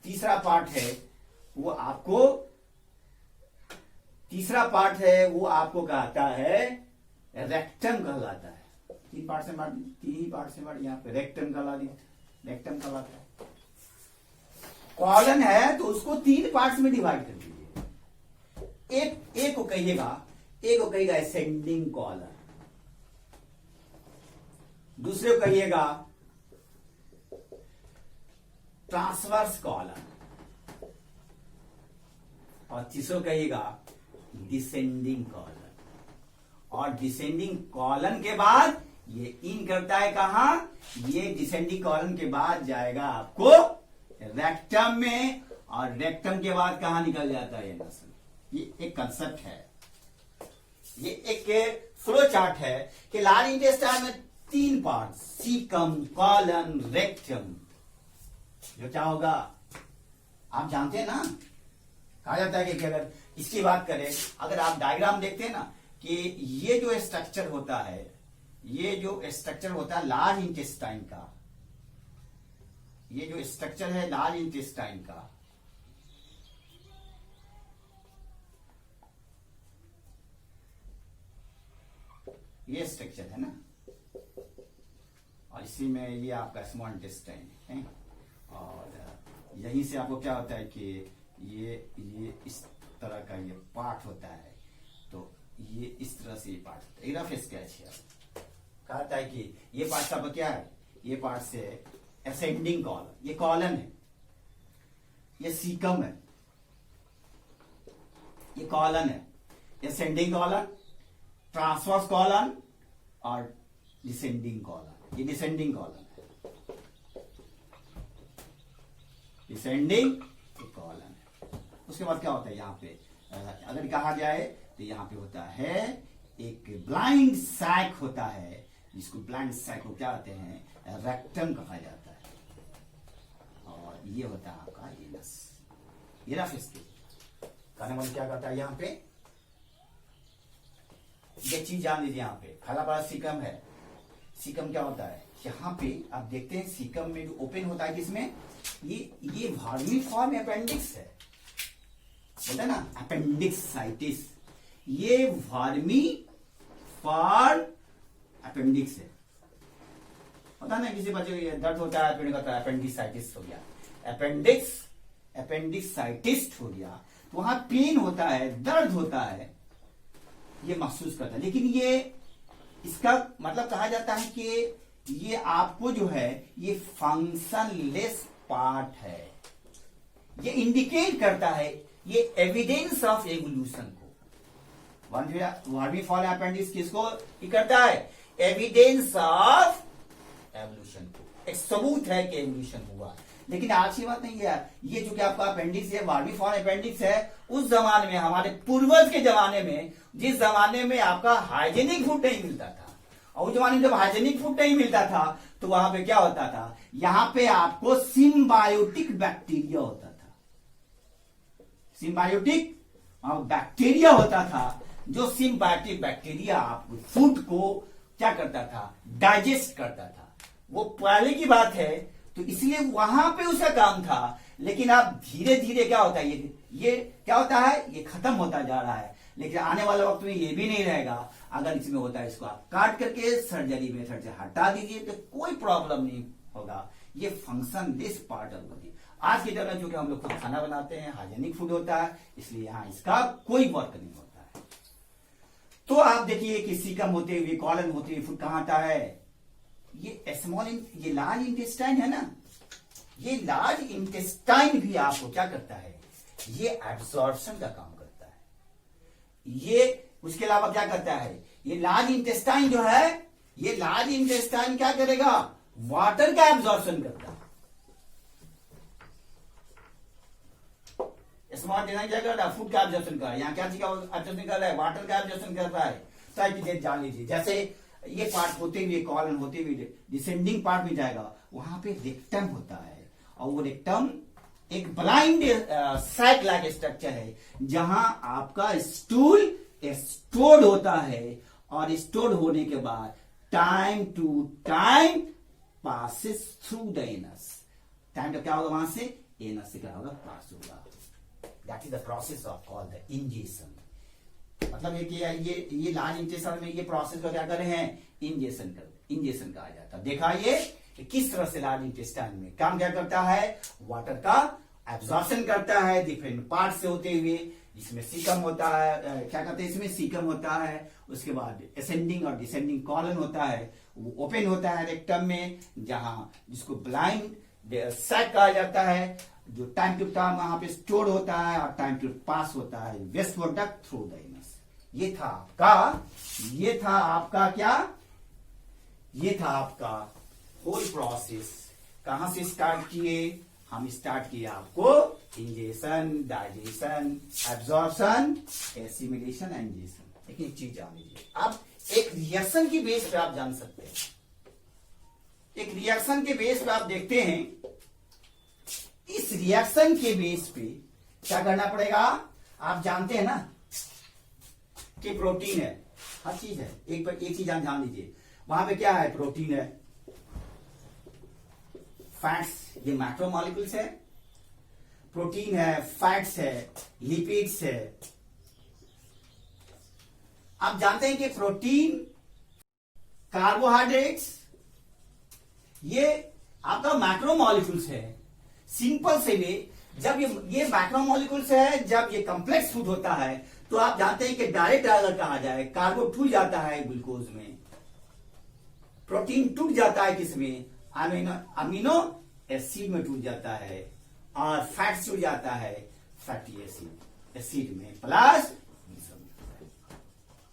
तीसरा पार्ट है वो आपको कहता है रेक्टम कहलाता है। 3 पार्ट से बांट यहां पे रेक्टम कहलाता है। कॉलन है तो उसको 3 पार्ट्स में डिवाइड कर दीजिए। एक को कहिएगा असेंडिंग कॉलन, दूसरे को कहिएगा ट्रांसवर्स कॉलन, और तीसरा कहिएगा डिसेंडिंग कॉलन। और डिसेंडिंग कॉलन के बाद ये इन करता है कहां, ये डिसेंडिंग कॉलन के बाद जाएगा आपको रेक्टम में, और रेक्टम के बाद कहां निकल जाता है ये नसल। ये एक कंसेप्ट है, ये एक फ्लो चार्ट है कि लार्ज इंटेस्टाइन में 3 पार्ट सीकम कॉलन रेक्टम। जो क्या होगा आप जानते हैं ना, कहा जाता है कि अगर इसकी बात करें, अगर आप डायग्राम देखते हैं ना कि ये जो स्ट्रक्चर होता है, लार्ज इंटेस्टाइन का, ये जो स्ट्रक्चर है लार्ज इंटेस्टाइन का, ये स्ट्रक्चर है ना, और इसी में ये आपका स्मॉल इंटेस्टाइन है, और यहीं से आपको क्या होता है कि ये इस तरह का ये पार्ट होता है, तो ये इस तरह से ये पार्ट होता है। रफ स्केच है, कहा जाता है कि ये पार्ट का क्या है, ये पार्ट से असेंडिंग कॉलन, ये कॉलन है, ये सीकम है, ये कॉलन है, असेंडिंग कॉलन, ट्रांसवर्स कॉलन और डिसेंडिंग कॉलन, ये डिसेंडिंग कॉलन है, डिसेंडिंग कॉलन है। उसके बाद क्या होता है यहाँ पे, अगर कहा जाए तो यहाँ पे होता है एक ब्लाइंड सैक होता है, जिसको ब्लाइंड सैक को क्या कहते हैं, रेक्टम कहा जाता है, और ये होता है आपका एनस। ये रफ स्केच कहने वाले क्या करता है, यहाँ पे ये चीज जान लीजिए, यहाँ पे खाला बड़ा सीकम है। सीकम क्या होता है, यहाँ पे आप देखते हैं सीकम में जो ओपन होता है किसमें, ये वर्मीफॉर्म अपेंडिक्स है, बोलते हैं ना अपेंडिक्साइटिस, ये वर्मीफॉर्म अपेंडिक्स है। पता ना किसी बच्चे को दर्द होता है, अपेंडिसाइटिस हो गया, अपेंडिक्साइटिस हो गया, तो वहां पेन होता है, दर्द होता है, ये महसूस करता है। लेकिन ये इसका मतलब कहा जाता है कि ये आपको जो है ये फंक्शनलेस पार्ट है, ये इंडिकेट करता है, ये एविडेंस ऑफ एवोल्यूशन को। वर्मीफॉर्म अपेंडिक्स किसको करता है, एविडेंस ऑफ एवोल्यूशन को, एक सबूत है कि एवोल्यूशन हुआ। लेकिन आज की बात नहीं है, ये जो कि आपका अपेंडिक्स है, वर्मीफॉर्म अपेंडिक्स है, उस जमाने में, हमारे पूर्वज के जमाने में, जिस जमाने में आपका हाइजेनिक फूड नहीं मिलता था, और उस जमाने में जब हाइजेनिक फूड नहीं मिलता था तो वहां पे क्या होता था, यहां पे आपको सिम्बायोटिक बैक्टीरिया होता था, सिम्बायोटिक बैक्टीरिया होता था, जो सिम्बायोटिक बैक्टीरिया आपको फूड को क्या करता था, डाइजेस्ट करता था। वो पहले की बात है, तो इसलिए वहां पे उसका काम था। लेकिन अब धीरे धीरे क्या होता है, ये क्या होता है, ये खत्म होता जा रहा है। लेकिन आने वाले वक्त में ये भी नहीं रहेगा। अगर इसमें होता है, इसको आप काट करके सर्जरी मेथड से हटा दीजिए तो कोई प्रॉब्लम नहीं होगा। ये फंक्शनलेस पार्ट ऑफ बॉडी। आज के दौरान जो कि हम लोग खुद खाना बनाते हैं, हाइजेनिक फूड होता है, इसलिए यहाँ इसका कोई वर्क नहीं होता है। तो आप देखिए कि सीकम होते हुए, कॉलन होते हुए फूड कहाँ आता है, ये स्मॉल, ये लार्ज इंटेस्टाइन है ना, ये लार्ज इंटेस्टाइन भी आपको क्या करता है, ये एब्जॉर्प्शन का काम करता है। ये उसके अलावा क्या करता है, ये लार्ज इंटेस्टाइन जो है, ये लार्ज इंटेस्टाइन क्या करेगा, वाटर का एब्जॉर्प्शन करता है। स्मॉल इंटेस्टाइन क्या कर रहा है, फूड का एब्जॉर्प्शन कर रहा है। यहाँ क्या चीज का एब्जॉर्प्शन कर रहा है, वाटर का एब्जॉर्प्शन कर रहा है। सारी चीजें जान लीजिए। जैसे ये पार्ट होते हुए, कॉलन होते हुए डिसेंडिंग पार्ट में जाएगा, वहां पे रेक्टम होता है, और वो रेक्टम एक ब्लाइंड सैक लाइक स्ट्रक्चर है, जहां आपका स्टूल स्टोर्ड होता है, और स्टोर्ड होने के बाद time to time passes through the anus. Time तो क्या होगा, वहां से एनस से क्या होगा, पास होगा। That is the process of called the ingestion. मतलब ये लार्ज इंटेस्टाइन में ये प्रोसेस को क्या कर रहे हैं, इंजेशन कहा जाता है। देखा ये किस तरह से लार्ज इंटेस्टाइन में काम क्या करता है, वाटर का एब्जॉर्प्शन करता है डिफरेंट पार्ट से होते हुए, जिसमें सीकम होता है, क्या कहते हैं, इसमें सीकम होता है। उसके बाद असेंडिंग और डिसेंडिंग कॉलन होता है, वो ओपन होता है रेक्टम में, जहां जिसको ब्लाइंड सैक कहा जाता है, जो टाइम टू टाइम वहां पे स्टोर होता है और टाइम टू पास होता है westward duct through the anus. ये था आपका क्या, ये था आपका होल प्रोसेस। कहां से स्टार्ट किए हम, स्टार्ट किए आपको इंजेशन, डाइजेशन, एब्जॉर्प्शन, एसिमिलेशन, एंजेशन। लेकिन एक चीज जान लीजिए, अब एक रिएक्शन की बेस पे आप जान सकते हैं, एक रिएक्शन के बेस पे आप देखते हैं, इस रिएक्शन के बेस पे क्या करना पड़ेगा, आप जानते हैं ना कि प्रोटीन है, हर चीज है। एक चीज आप जान लीजिए, वहां पे क्या है, प्रोटीन है, फैट्स, ये मैक्रोमोलिक्यूल्स है, प्रोटीन है, फैट्स है, लिपिड्स है। आप जानते हैं कि प्रोटीन, कार्बोहाइड्रेट्स, ये आपका मैक्रोमोलिक्यूल्स है। सिंपल से वे, जब ये मैक्रोमोलिक्यूल्स है, जब ये कॉम्प्लेक्स फूड होता है, तो आप जानते हैं कि डायरेक्ट अगर कहा जाए, कार्बो ठूल जाता है ग्लूकोज में, प्रोटीन टूट जाता है किसमें, अमीनो अमीनो एसिड में टूट जाता है, और फैट टूट जाता है फैटी एसिड में प्लस।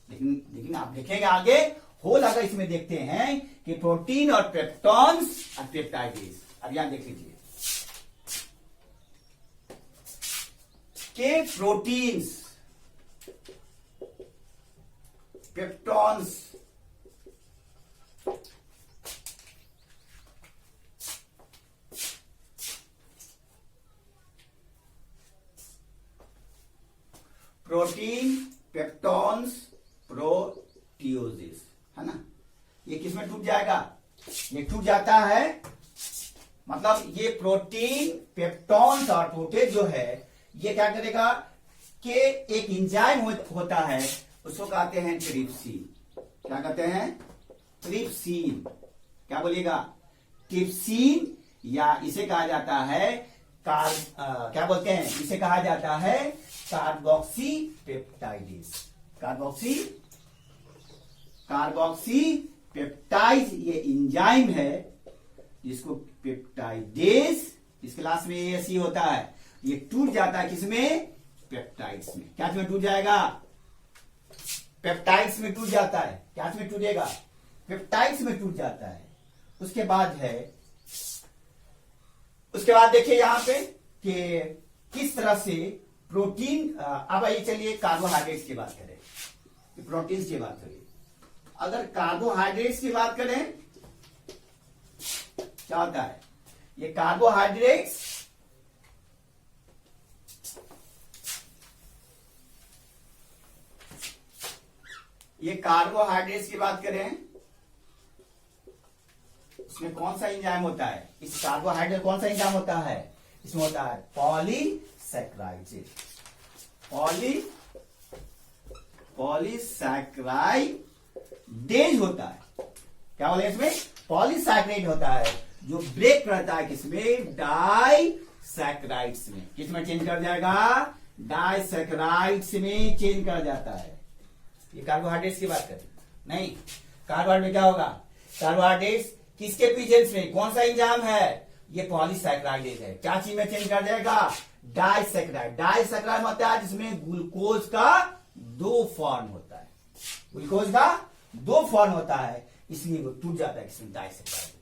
लेकिन आप देखेंगे आगे होल, अगर इसमें देखते हैं कि प्रोटीन और पेप्टॉन्स और पेप्टाइडेज। अब यहां देख लीजिए के प्रोटीन्स, पेप्टॉन्स, प्रोटीन, पेप्टॉन्स, प्रोटियोजिस, है ना, ये किसमें टूट जाएगा, ये टूट जाता है, मतलब ये प्रोटीन, पेप्टॉन्स और प्रोटीज जो है ये क्या करेगा कि एक एंजाइम होता है, उसको कहते हैं ट्रिप्सिन। क्या कहते हैं, ट्रिप्सिन। क्या बोलिएगा, ट्रिप्सिन, या इसे कहा जाता है क्या बोलते हैं, इसे कहा जाता है कार्बोक्सी पेप्टाइडेज। कार्बोक्सी पेप्टाइड ये एंजाइम है जिसको पेप्टाइडेज, इस क्लास में ये सी होता है, ये टूट जाता है किसमें, पेप्टाइड्स में। क्या में टूट जाएगा, पेप्टाइड्स में टूट जाता है। क्या में टूटेगा, पेप्टाइड्स में टूट जाता है। उसके बाद देखिए यहां पे कि किस तरह से प्रोटीन। अब आइए चलिए कार्बोहाइड्रेट्स की बात करें, प्रोटीन्स की बात करें। अगर कार्बोहाइड्रेट्स की बात करें क्या होता है, ये कार्बोहाइड्रेट्स की बात करें, इसमें कौन सा एंजाइम होता है, इस कार्बोहाइड्रेट कौन सा एंजाइम होता है, इसमें होता है पॉलीसैकराइडेज। पॉलीसैकराइडेज होता है। क्या बोले, इसमें पॉलीसैकराइड होता है जो ब्रेक करता है किसमें, डाइसैकराइड्स में। किसमें चेंज कर जाएगा, डाइसैकराइड्स में चेंज कर जाता है। ये कार्बोहाइड्रेट्स की बात करें, नहीं, कार्बोहाइड्रेट क्या होगा, कार्बोहाइड्रेट्स किसके प्रेजेंस में, कौन सा एंजाइम है, ये पॉलीसैकराइडेज है। क्या चीज में चेंज कर जाएगा, डाइसैकराइड। डाइसैकराइड होता है जिसमें ग्लूकोज का 2 फॉर्म होता है, ग्लूकोज का 2 फॉर्म होता है, इसलिए वो टूट जाता है किसमें, डाइसैकराइड में।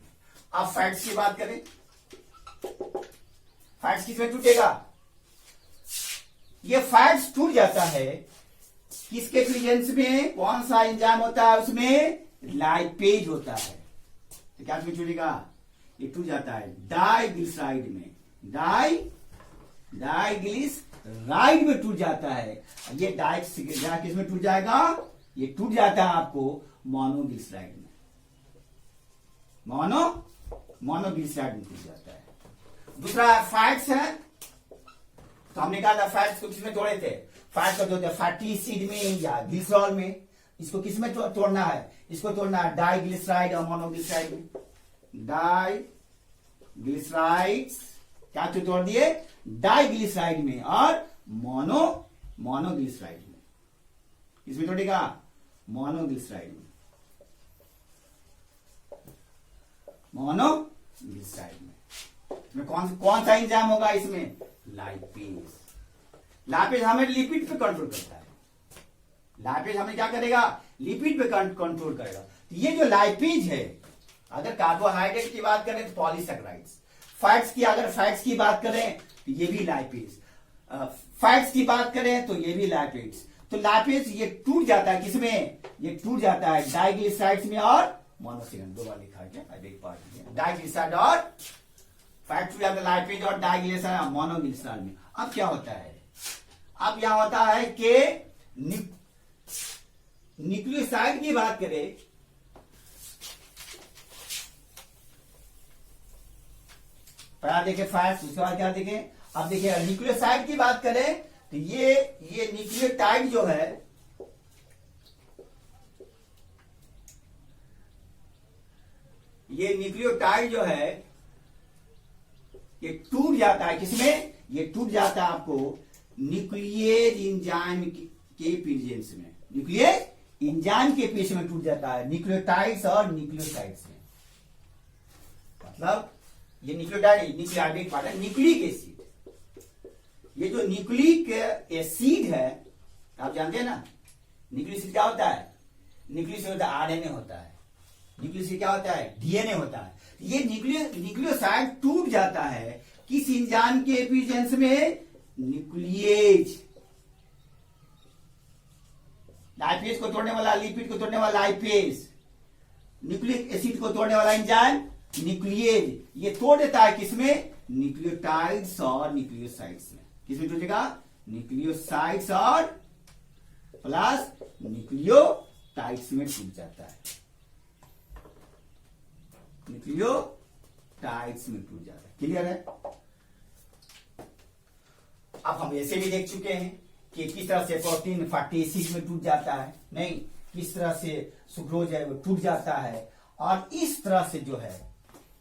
अब फैट्स की बात करें, फैट्स किसमें टूटेगा, ये फैट्स टूट जाता है किसके प्रेजेंस में, कौन सा एंजाइम होता है, उसमें लाइपेज होता है। तो क्या इसमें टूटेगा, ये टूट जाता है डाइग्लिसराइड में, डाइग्लिसराइड में टूट जाता है। ये किसमें टूट जाएगा, ये टूट जाता है आपको मोनोग्लिसराइड में, मोनोग्लिसराइड में टूट जाता है। दूसरा फैट्स है, तो हमने कहा था फैट्स को किसमें तोड़े थे, फैट को तोड़ते फैटी एसिड में या ग्लिसरॉल में। इसको किसमें तोड़ना है, इसको तोड़ना है डाइग्लिसराइड और मोनोग्लिसराइड में। डाइग्लिसराइड्स क्या तोड़ दिए, डाइग्लिसराइड में और मोनोग्लिसराइड में। इसमें तोड़ेगा, मोनोग्लिसराइड में, मोनोग्लिसराइड में कौन सा एंजाइम होगा, इसमें लाइपेज। लाइपेज हमें लिपिड पे कंट्रोल करता है, लाइपेज हमें क्या करेगा, लिपिड पे कंट्रोल करेगा। तो ये जो लाइपेज है, अगर कार्बोहाइड्रेट की बात करें तो पॉलीसैकराइड्स, अगर फैट्स की बात करें तो ये भी लाइपेज, फैट्स की बात करें तो ये भी लाइपेज। तो लाइपेज ये टूट जाता है किसमें, ये टूट जाता है डाइग्लिसराइड्स में और मोनोसिगन। 2 बार लिखा है, डाइग्लिसराइड और फैट टूट जाता है लाइपेज और डाइग्लिसराइड और मोनोग्लिसराइड में। अब क्या होता है, अब यहां होता है कि न्यूक्लियोसाइड की बात करें, पहला देखे फैट्स, उसके बाद क्या देखें, अब देखिए न्यूक्लियोसाइड की बात करें तो ये न्यूक्लियोटाइड जो है, ये न्यूक्लियोटाइड जो है ये टूट जाता है किसमें, ये टूट जाता है आपको न्यूक्लियेज एंजाइम के प्रेजेंस में, न्यूक्लियेज एंजाइम के पेश में टूट जाता है, न्यूक्लियोटाइड्स और न्यूक्लियोसाइड्स में। मतलब ये न्यूक्लियोटाइड पार्ट है, न्यूक्लिक एसिड। ये जो न्यूक्लिक एसिड है, आप जानते हैं ना, न्यूक्लिक एसिड क्या होता है? न्यूक्लिक एसिड होता है आरएनए होता है, न्यूक्लिक एसिड क्या होता है? डीएनए होता है। ये न्यूक्लियोसाइड टूट जाता है किस एंजाइम के प्रेजेंस में? न्यूक्लिएज। लाइपेज को तोड़ने वाला, लिपिड को तोड़ने वाला लाइपेज, न्यूक्लिक एसिड को तोड़ने वाला एंजाइम न्यूक्लिएज। ये तोड़ देता है किसमें? न्यूक्लियोटाइड्स और न्यूक्लियोसाइड्स में। किसमें टूटेगा? न्यूक्लियोसाइड्स और प्लस न्यूक्लियोटाइड्स में टूट जाता है, न्यूक्लियोटाइड्स में टूट जाता है। क्लियर है? अब हम ऐसे भी देख चुके हैं कि किस तरह से प्रोटीन फैटी एसिड में टूट जाता है, नहीं किस तरह से सुक्रोज है वो टूट जाता है। और इस तरह से जो है,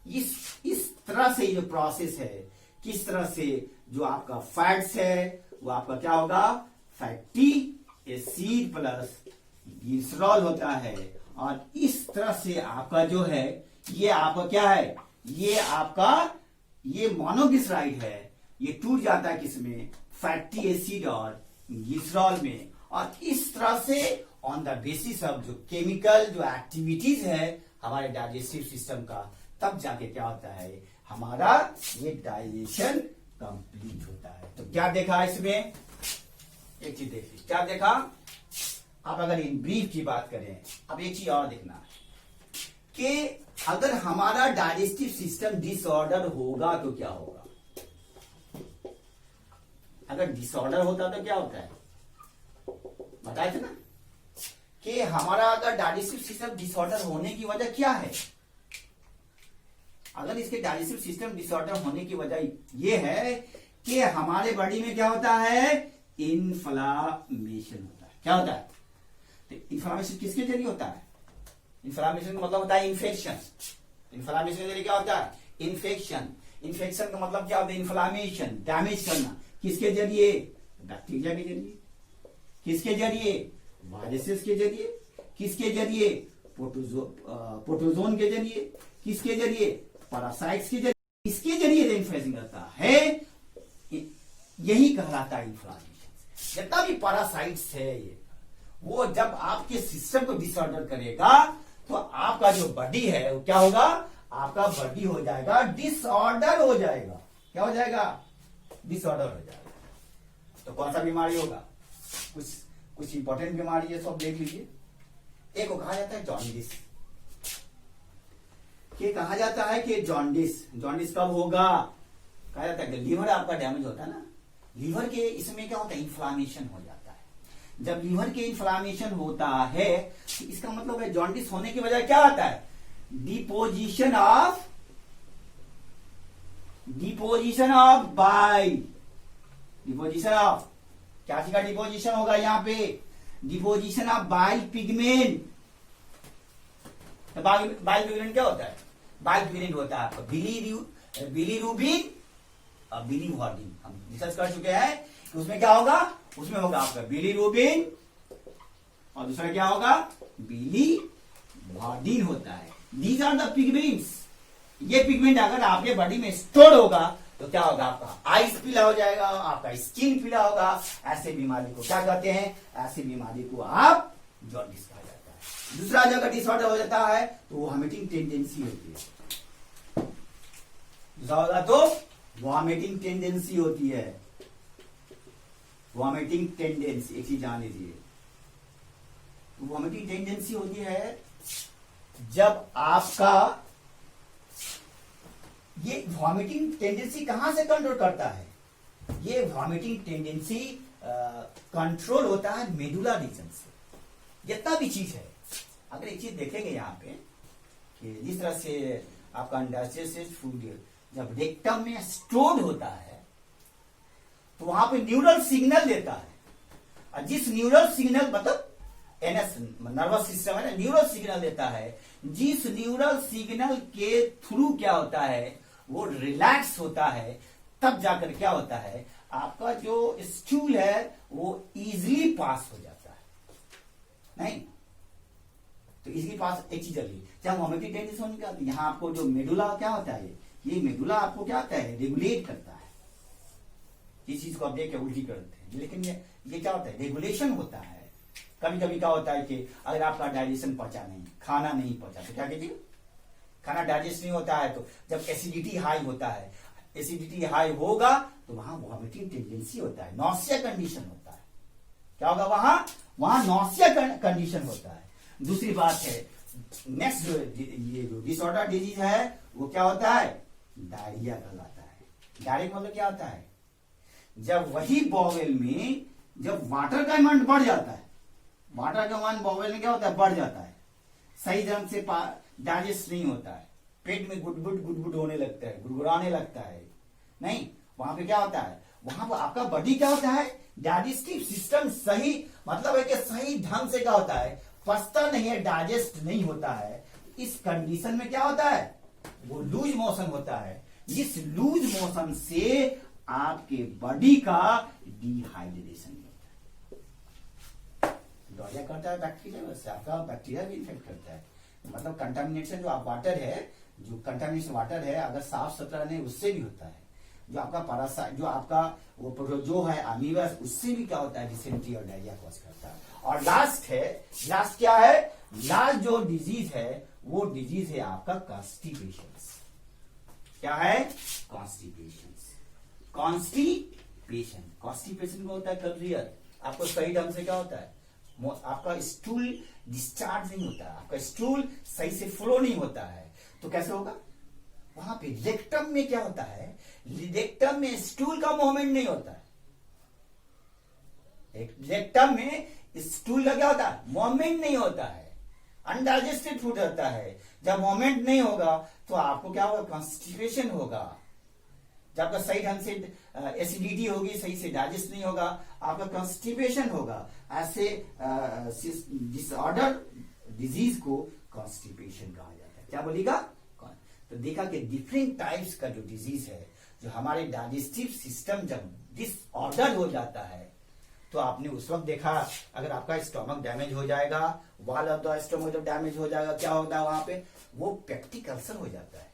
इस तरह से जो प्रोसेस है, किस तरह से जो आपका फैट्स है वो आपका क्या होगा? फैटी एसिड प्लस ग्लिसरॉल होता है। और इस तरह से आपका जो है, ये आपका क्या है? ये मोनोग्लिसराइड है, ये टूट जाता है किसमें? फैटी एसिड और ग्लिसरॉल में। और इस तरह से ऑन द बेसिस ऑफ जो केमिकल जो एक्टिविटीज है हमारे डाइजेस्टिव सिस्टम का, तब जाके क्या होता है? हमारा ये डाइजेशन कंप्लीट होता है। तो क्या देखा इसमें? एक चीज देखिए, क्या देखा? आप अगर इन ब्रीफ की बात करें, अब एक चीज और देखना है कि अगर हमारा डाइजेस्टिव सिस्टम डिसऑर्डर होगा तो क्या होगा? अगर डिसऑर्डर होता तो क्या होता है? बताए थे ना कि हमारा अगर डाइजेस्टिव सिस्टम डिसऑर्डर होने की वजह क्या है? अगर इसके डाइजेस्टिव सिस्टम डिसऑर्डर होने की वजह यह है कि हमारे बॉडी में क्या होता है? इन्फ्लामेशन होता है। क्या होता है? तो इन्फ्लामेशन किसके जरिए होता है? इन्फ्लामेशन का मतलब होता है इन्फेक्शन। इन्फ्लामेशन के जरिए क्या होता है? इन्फेक्शन। इन्फेक्शन का मतलब क्या होता है? इन्फ्लामेशन, डैमेज करना। किसके जरिए? बैक्टीरिया के जरिए। किसके जरिए? वायरसेस के जरिए। किसके जरिए? प्रोटोजोन के जरिए। किसके जरिए? पैरासाइट्स के जरिए। इसके जरिए इन्फेक्शन करता है, यही कहलाता है इन्फ्लामेशन। जितना भी पैरासाइट्स है ये, वो जब आपके सिस्टम को डिसऑर्डर करेगा तो आपका जो बॉडी है वो क्या होगा? आपका बॉडी हो जाएगा डिसऑर्डर हो जाएगा। क्या हो जाएगा? डिसऑर्डर हो जाएगा। तो कौन सा बीमारी होगा? कुछ इंपॉर्टेंट बीमारी है, सब देख लीजिए। एक को कहा जाता है जॉन्डिस। कहा जाता है कि जॉन्डिस कब होगा? कहा जाता है कि लीवर आपका डैमेज होता है ना, लीवर के इसमें क्या होता है? इन्फ्लामेशन हो जाता है। जब लीवर के इन्फ्लामेशन होता है तो इसका मतलब है जॉन्डिस होने की वजह क्या आता है? Deposition of bile. Deposition of क्या चीज का डिपोजिशन होगा? यहाँ पे डिपोजिशन ऑफ बाइल पिगमेंट। तो बाइल पिगमेंट क्या होता है? बाइल पिगमेंट होता है आपका बिलीरुबिन और बिलीवर्डिन। हम डिस्कस कर चुके हैं। उसमें क्या होगा? उसमें होगा आपका बिलीरुबिन और दूसरा क्या होगा? बिलीवर्डिन होता है। These are the pigments. ये पिगमेंट अगर आपके बॉडी में स्टोर होगा तो क्या होगा? आपका आइस पीला हो जाएगा, आपका स्किन पीला होगा। ऐसे बीमारी को क्या कहते हैं? ऐसी बीमारी को आप जॉन्डिस कहा जाता है। दूसरा जगह डिसऑर्डर हो जाता है तो वॉमिटिंग टेंडेंसी होती है। दूसरा होगा तो वॉमिटिंग टेंडेंसी होती है। वॉमिटिंग टेंडेंसी एक चीज जान लीजिए। वॉमिटिंग टेंडेंसी होती है जब आपका ये वॉमिटिंग टेंडेंसी कहां से कंट्रोल करता है? ये वॉमिटिंग टेंडेंसी कंट्रोल होता है मेडुला रीजन से। जितना भी चीज है, अगर एक चीज देखेंगे यहाँ पे कि जिस तरह से आपका अनडाइजेस्टेड फूड जब रेक्टम में स्टोर होता है तो वहां पे न्यूरल सिग्नल देता है। और जिस न्यूरल सिग्नल मतलब एनएस नर्वस सिस्टम है ना, न्यूरल सिग्नल देता है। जिस न्यूरल सिग्नल के थ्रू क्या होता है? वो रिलैक्स होता है। तब जाकर क्या होता है? आपका जो स्टूल है वो इजीली पास हो जाता है। नहीं, तो इसके पास एक चीज अगली, जब वॉमिटिंग टेंडेंसी होने का, यहाँ आपको जो मेडुला क्या होता है, ये मेडुला आपको क्या होता है, रेगुलेट करता है। इस चीज को आप देख के उल्टी करते हैं, लेकिन ये क्या होता है, रेगुलेशन होता है। कभी कभी क्या होता है कि अगर आपका डाइजेशन पचा नहीं, खाना नहीं पचा, तो क्या कीजिए, खाना डाइजेस्ट नहीं होता है, तो जब एसिडिटी हाई होता है, एसिडिटी हाई होगा तो वहां वॉमिटिंग टेंडेंसी होता है, नॉसिया कंडीशन होता है। क्या होगा, वहां नॉसिया कंडीशन होता है। दूसरी बात है, नेक्स्ट ये जो डिसऑर्डर डिजीज है वो क्या होता है, डायरिया कहलाता है। डायरिया मतलब क्या होता है, जब वही बॉवेल में जब वाटर का अमाउंट बढ़ जाता है, वाटर का अमाउंट बॉवेल में क्या होता है, बढ़ जाता है, सही ढंग से डाइजेस्ट नहीं होता है, पेट में गुडगुड होने लगता है, गुड़गुड़ाने लगता है, नहीं, वहां पे क्या होता है, वहां पर आपका बॉडी क्या होता है, डाइजेस्टिव सिस्टम सही, मतलब है कि सही ढंग से क्या होता है, पचता नहीं है, डाइजेस्ट नहीं होता है। इस कंडीशन में क्या होता है, वो लूज मोशन होता है। इस लूज मोशन से आपके बॉडी का डिहाइड्रेशन होता है। डायरिया करता है बैक्टीरिया, वैसे आपका बैक्टीरिया भी इन्फेक्ट करता है। मतलब कंटामिनेशन जो आप वाटर है, जो कंटामिनेशन वाटर है, अगर साफ सुथरा नहीं उससे भी होता है। जो आपका पैरासाइट, जो आपका वो जो है अमीबा, उससे भी क्या होता है, डिसेंट्री और डायरिया कॉज करता है। और लास्ट क्या है, लास्ट जो डिजीज है वो डिजीज है आपका कॉन्स्टिपेशन। क्या है, कॉन्स्टिपेशन को होता है कब्जियत। आपको सही ढंग से क्या होता है, आपका स्टूल डिस्चार्ज नहीं होता है, आपका स्टूल सही से फ्लो नहीं होता है, तो कैसे होगा, वहां पे रेक्टम में क्या होता है, रेक्टम में स्टूल का मूवमेंट नहीं होता है। रेक्टम में स्टूल का क्या होता है, मूवमेंट नहीं होता है, अनडाइजेस्टेड फूड रहता है। जब मूवमेंट नहीं होगा तो आपको क्या होगा, कॉन्स्टिपेशन होगा। जब आपका सही ढंग से एसिडिटी होगी, सही से डाइजेस्ट नहीं होगा, आपका कॉन्स्टिपेशन होगा। ऐसे डिसऑर्डर डिजीज को कॉन्स्टिपेशन कहा जाता है। क्या बोलेगा, तो देखा कि डिफरेंट टाइप्स का जो डिजीज है, जो हमारे डाइजेस्टिव सिस्टम जब डिसऑर्डर हो जाता है, तो आपने उस वक्त देखा, अगर आपका स्टोमक डैमेज हो जाएगा, वॉल ऑफ द स्टोमक जब डैमेज हो जाएगा, क्या होता है वहां पे, वो पेप्टिक अल्सर हो जाता है।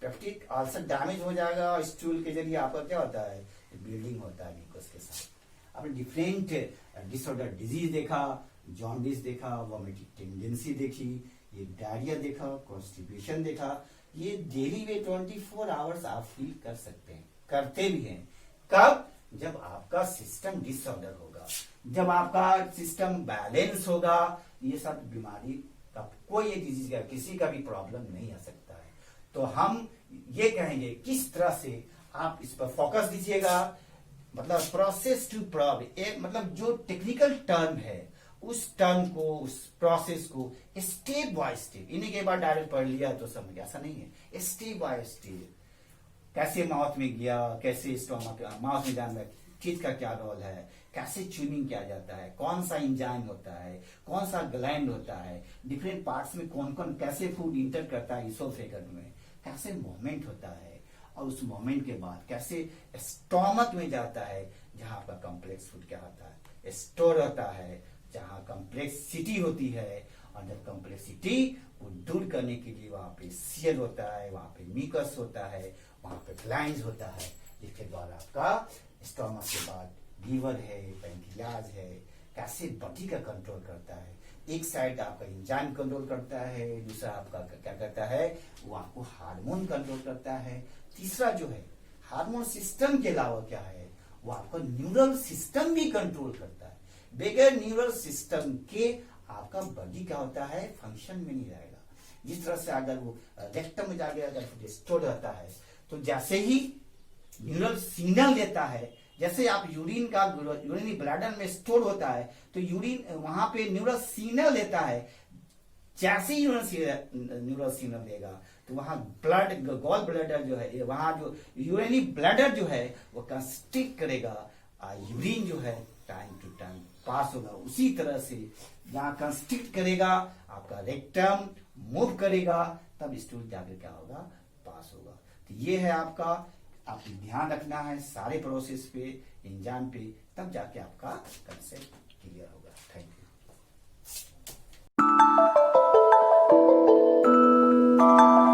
पेप्टिक अल्सर डैमेज हो जाएगा और स्टूल के जरिए आपका क्या होता है, ब्लीडिंग होता है म्यूकस के साथ। आपने डिफरेंट डिसऑर्डर डिजीज देखा, जॉन्डिस देखा, वॉमिटिंग टेंडेंसी देखी, ये डायरिया देखा, कॉन्स्टिपेशन देखा। ये डेली में 24 आवर्स आप फील कर सकते हैं, करते भी हैं। कब, जब आपका सिस्टम डिसऑर्डर होगा, जब आपका सिस्टम बैलेंस होगा, ये सब बीमारी का कोई एक डिजीज का किसी का भी प्रॉब्लम नहीं आ सकता है। तो हम ये कहेंगे किस तरह से आप इस पर फोकस दीजिएगा, मतलब प्रोसेस टू प्रॉब्लम, मतलब जो टेक्निकल टर्म है उस टर्म को, उस प्रोसेस को स्टेप बाय स्टेप, इन्हीं के बाद डायरेक्ट पढ़ लिया तो समझ गया, ऐसा नहीं है। स्टेप बाय स्टेप, कैसे माउथ में गया, कैसे स्टोमक, माउथ में जाना, किस का क्या रोल है, कैसे च्यूनिंग किया जाता है, कौन सा एंजाइम होता है, कौन सा ग्लैंड होता है, डिफरेंट पार्ट्स में कौन कौन कैसे फूड इंटर करता है इसोफेगस में, कैसे मूवमेंट होता है, और उस मूवमेंट के बाद कैसे स्टोमक में जाता है, जहां आपका कॉम्प्लेक्स फूड क्या होता है, स्टोर होता है, जहां कॉम्प्लेक्सिटी होती है। और जब कॉम्प्लेक्सिटी को दूर करने के लिए वहां पे सील होता है, वहां पे म्यूकस होता है, वहां पे ग्लैंड्स होता है, जिसके द्वारा आपका स्टोमक के बाद लीवर है, पैंक्रियाज है, कैसे बॉडी का कंट्रोल करता है। एक साइड आपका एंजाइम कंट्रोल करता है, दूसरा आपका क्या करता है, वो आपको हार्मोन कंट्रोल करता है। तीसरा जो है हार्मोन सिस्टम के अलावा क्या है, वो आपका न्यूरल सिस्टम भी कंट्रोल करता है। बगैर न्यूरल सिस्टम के आपका बॉडी क्या होता है, फंक्शन में नहीं रहेगा। जिस तरह से अगर वो रेक्टम में जाके अगर स्टोर रहता है, तो जैसे ही न्यूरल सिग्नल देता है, जैसे आप यूरिन का यूरिनी ब्लैडर में स्टोर होता है, तो यूरिन वहां पे न्यूरल सिग्नल देता है। जैसे ही न्यूरल सिग्नल देगा, तो वहां ब्लड, गॉल ब्लैडर जो है, वहां जो यूरिनी ब्लैडर जो है वो कंस्ट्रिक्ट करेगा, यूरिन जो है टाइम टू टाइम पास होगा। उसी तरह से जहां कंस्ट्रिक्ट करेगा, आपका रेक्टम मूव करेगा, तब स्टूल जाकर क्या होगा, पास होगा। तो ये है आपका, आपको ध्यान रखना है सारे प्रोसेस पे, एंजाइम पे, तब जाके आपका कंसेप्ट क्लियर होगा। Thank you. है।